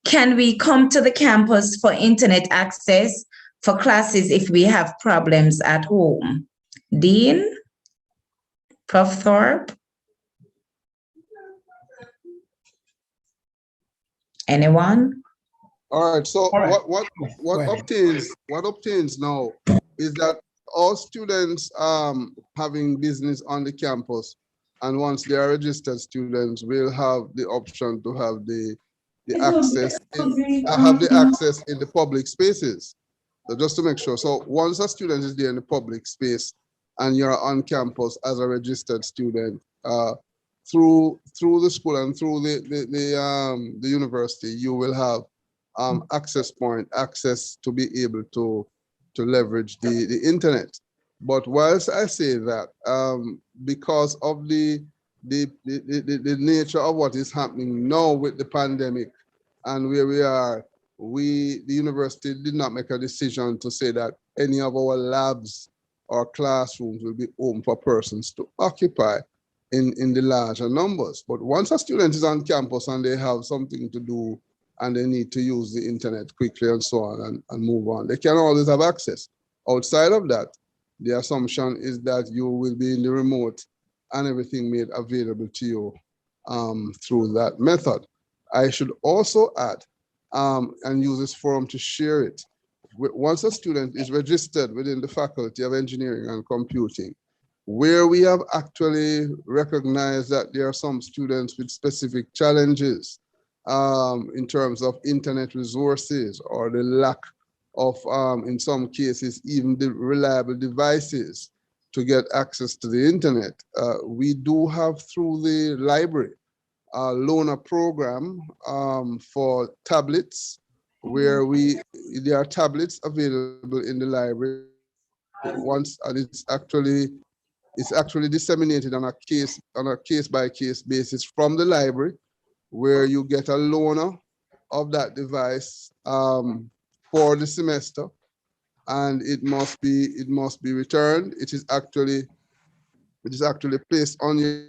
Can we come to the campus for internet access for classes if we have problems at home? Dean? Prof. Thorpe? Anyone? All right, so what obtains now is that all students having business on the campus, and once they are registered students, will have the option to have the access in the public spaces. So just to make sure, so once a student is there in the public space and you're on campus as a registered student, through the school and through the university, you will have access to be able to leverage the internet. But whilst I say that, because of the nature of what is happening now with the pandemic and where we are, the university did not make a decision to say that any of our labs or classrooms will be open for persons to occupy in the larger numbers. But once a student is on campus and they have something to do and they need to use the internet quickly and so on and move on, they can always have access. Outside of that, the assumption is that you will be in the remote and everything made available to you through that method. I should also add, and use this forum to share it, once a student is registered within the Faculty of Engineering and Computing, where we have actually recognized that there are some students with specific challenges in terms of internet resources or the lack of, in some cases, even the reliable devices to get access to the internet. We do have through the library a loaner program for tablets, where there are tablets available in the library once, and it's actually disseminated on a case by case basis from the library, where you get a loaner of that device for the semester, and it must be returned. It is actually placed on your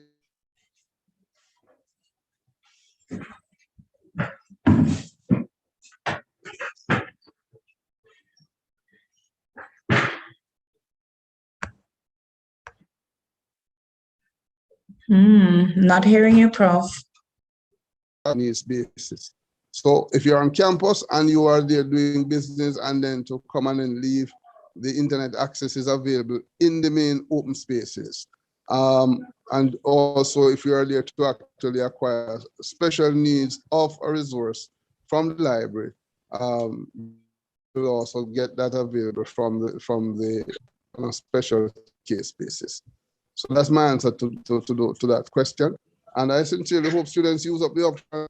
Not hearing you, Prof. needs basis. So if you're on campus and you are there doing business and then to come on and leave, the internet access is available in the main open spaces. And also if you are there to actually acquire special needs of a resource from the library, you'll also get that available from the on a special case basis. So that's my answer to that question. And I sincerely hope students use up the option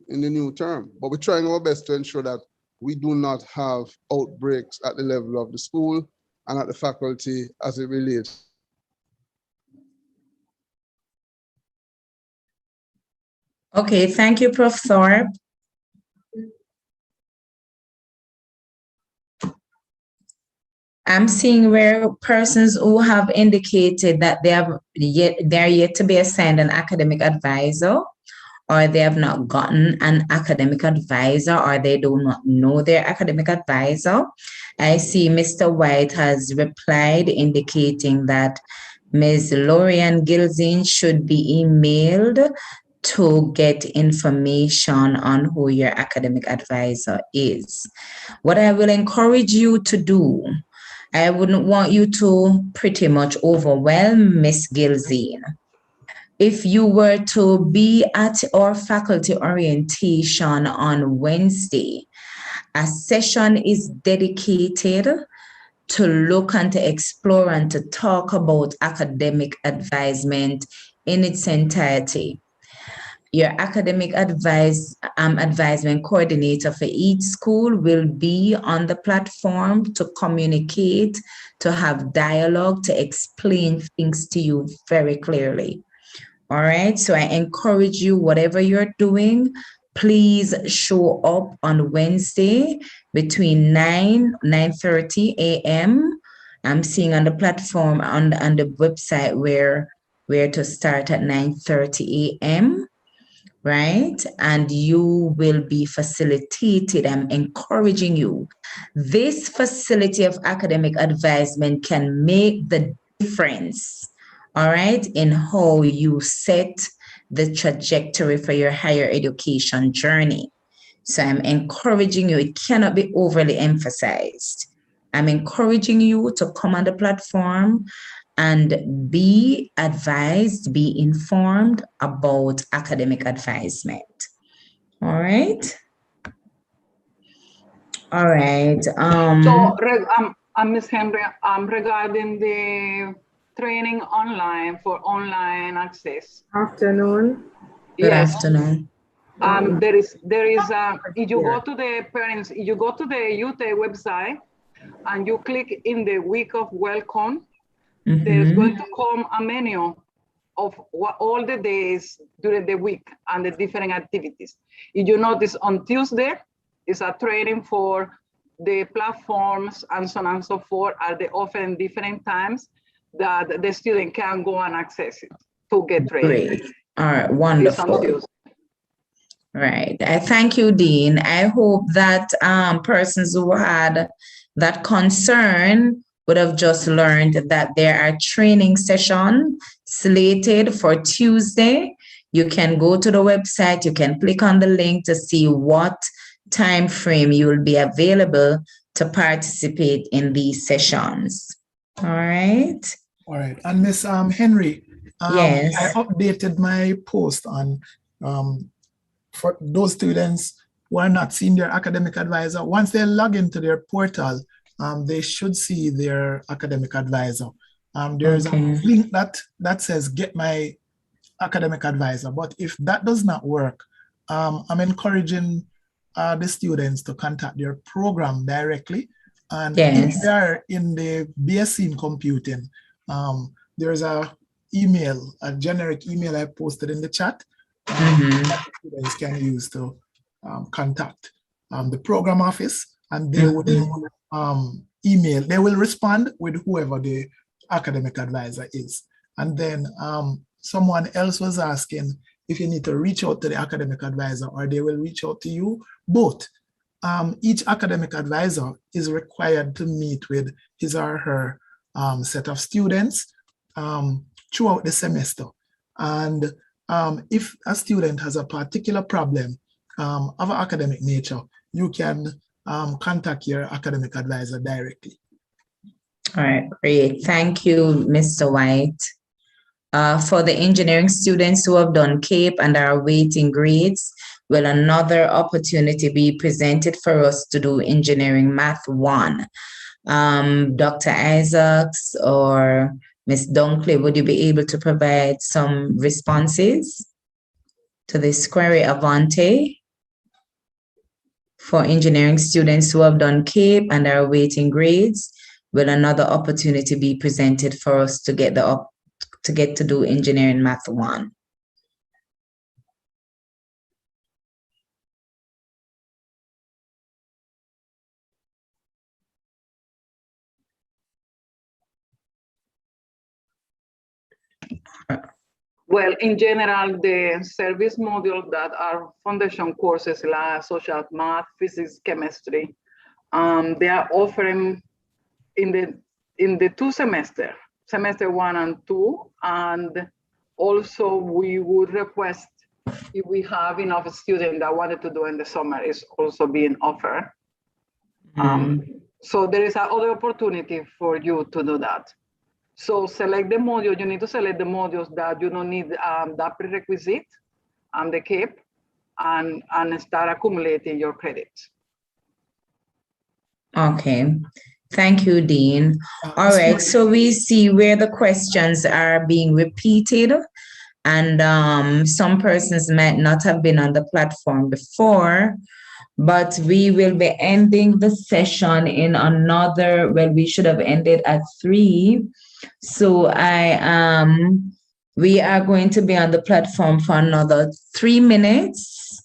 in the new term. But we're trying our best to ensure that we do not have outbreaks at the level of the school and at the faculty as it relates. Okay, thank you, Prof. Thorpe. I'm seeing where persons who have indicated that they're yet to be assigned an academic advisor or they have not gotten an academic advisor, or they do not know their academic advisor. I see Mr. White has replied indicating that Ms. Lorian Gilzine should be emailed to get information on who your academic advisor is. What I will encourage you to do, I wouldn't want you to pretty much overwhelm Ms. Gilzine. If you were to be at our faculty orientation on Wednesday, a session is dedicated to look and to explore and to talk about academic advisement in its entirety. Your academic advisement coordinator for each school will be on the platform to communicate, to have dialogue, to explain things to you very clearly. All right, so I encourage you, whatever you're doing, please show up on Wednesday between 9:30 a.m. I'm seeing on the platform on the website where to start at 9:30 a.m. right? And you will be facilitated. I'm encouraging you. This facility of academic advisement can make the difference, all right, in how you set the trajectory for your higher education journey. So I'm encouraging you. It cannot be overly emphasized. I'm encouraging you to come on the platform and be advised, be informed about academic advisement. All right. All right. Ms. Henry, regarding the training online for online access. Afternoon. Good afternoon. There is if you go to the parents, you go to the UTE website and you click in the week of welcome, there's going to come a menu of all the days during the week and the different activities. If you notice on Tuesday, is a training for the platforms and so on and so forth, are they often different times that the student can go and access it to get trained. Great. All right, wonderful. Right. I thank you, Dean. I hope that persons who had that concern would have just learned that there are training sessions slated for Tuesday. You can go to the website, you can click on the link to see what time frame you will be available to participate in these sessions. All right. All right. And Miss Henry, yes. I updated my post on for those students who are not seeing their academic advisor. Once they log into their portal, they should see their academic advisor. There's a link that says get my academic advisor. But if that does not work, I'm encouraging the students to contact their program directly. And if they are in the BSc in computing, there's a generic email I posted in the chat that students can use to contact the program office, and they will they will respond with whoever the academic advisor is. And then someone else was asking if you need to reach out to the academic advisor or they will reach out to you. Both. Each academic advisor is required to meet with his or her set of students throughout the semester. And if a student has a particular problem of an academic nature, you can contact your academic advisor directly. All right, great. Thank you, Mr. White. For the engineering students who have done CAPE and are awaiting grades, will another opportunity be presented for us to do engineering math 1? Dr. Isaacs or Ms. Dunkley, would you be able to provide some responses to this query, Avante? For engineering students who have done CAPE and are awaiting grades, will another opportunity be presented for us to get to do engineering math 1? Well, in general, the service modules that are foundation courses like social math, physics, chemistry, they are offering in the 2 semester 1 and 2, and also we would request if we have enough students that wanted to do in the summer is also being offered. So there is another opportunity for you to do that. So select the module. You need to select the modules that you don't need that prerequisite and the CAPE, and start accumulating your credits. Okay. Thank you, Dean. All right. So we see where the questions are being repeated, and some persons might not have been on the platform before, but we will be ending the session in another, well, we should have ended at 3. So we are going to be on the platform for another 3 minutes,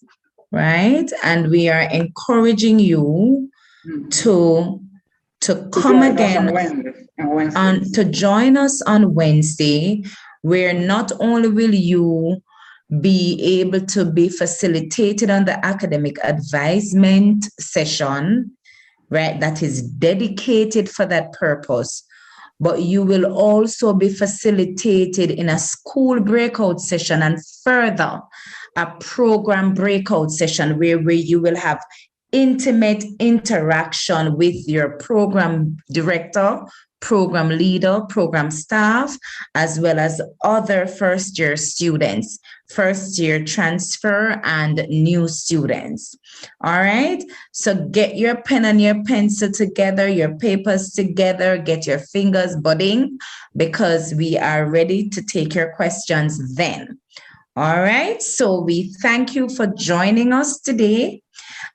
right? And we are encouraging you to come again to join us on Wednesday, where not only will you be able to be facilitated on the academic advisement session, right, that is dedicated for that purpose, but you will also be facilitated in a school breakout session and further a program breakout session where you will have intimate interaction with your program director, program leader, program staff, as well as other first-year students, first-year transfer, and new students. All right, so get your pen and your pencil together, your papers together, get your fingers budding, because we are ready to take your questions then. All right, so we thank you for joining us today,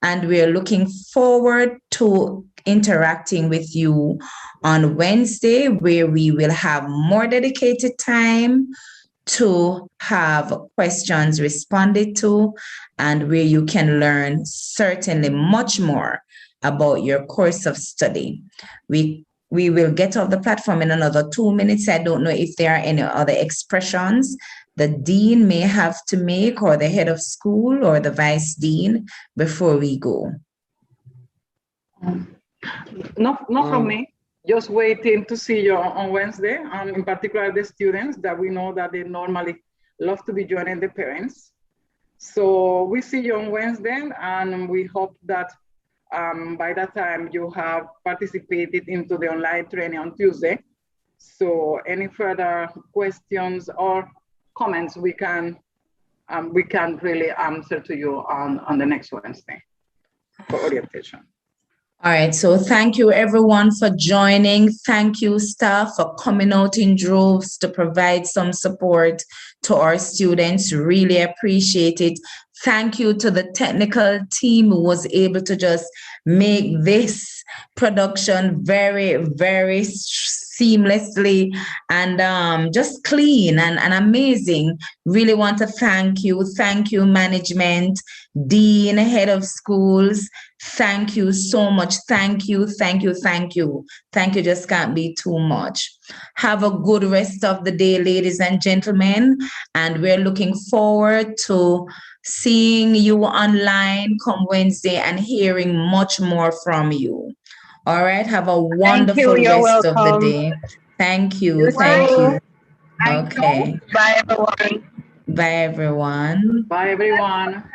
and we're looking forward to interacting with you on Wednesday, where we will have more dedicated time to have questions responded to, and where you can learn certainly much more about your course of study. We will get off the platform in another 2 minutes. I don't know if there are any other expressions the dean may have to make, or the head of school or the vice dean, before we go. Not from me. Just waiting to see you on Wednesday, in particular the students that we know that they normally love to be joining the parents. So we see you on Wednesday, and we hope that by that time you have participated into the online training on Tuesday. So any further questions or comments we can really answer to you on the next Wednesday for orientation. All right, so thank you everyone for joining. Thank you staff for coming out in droves to provide some support to our students. Really appreciate it. Thank you to the technical team who was able to just make this production very, very seamlessly and just clean and amazing. Really want to thank you. Thank you, management, dean, head of schools. Thank you so much. Thank you, thank you, thank you. Thank you just can't be too much. Have a good rest of the day, ladies and gentlemen. And we're looking forward to seeing you online come Wednesday and hearing much more from you. All right, have a wonderful rest of the day. Thank you, thank you. Okay. Bye, everyone. Bye, everyone. Bye, everyone.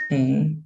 Okay.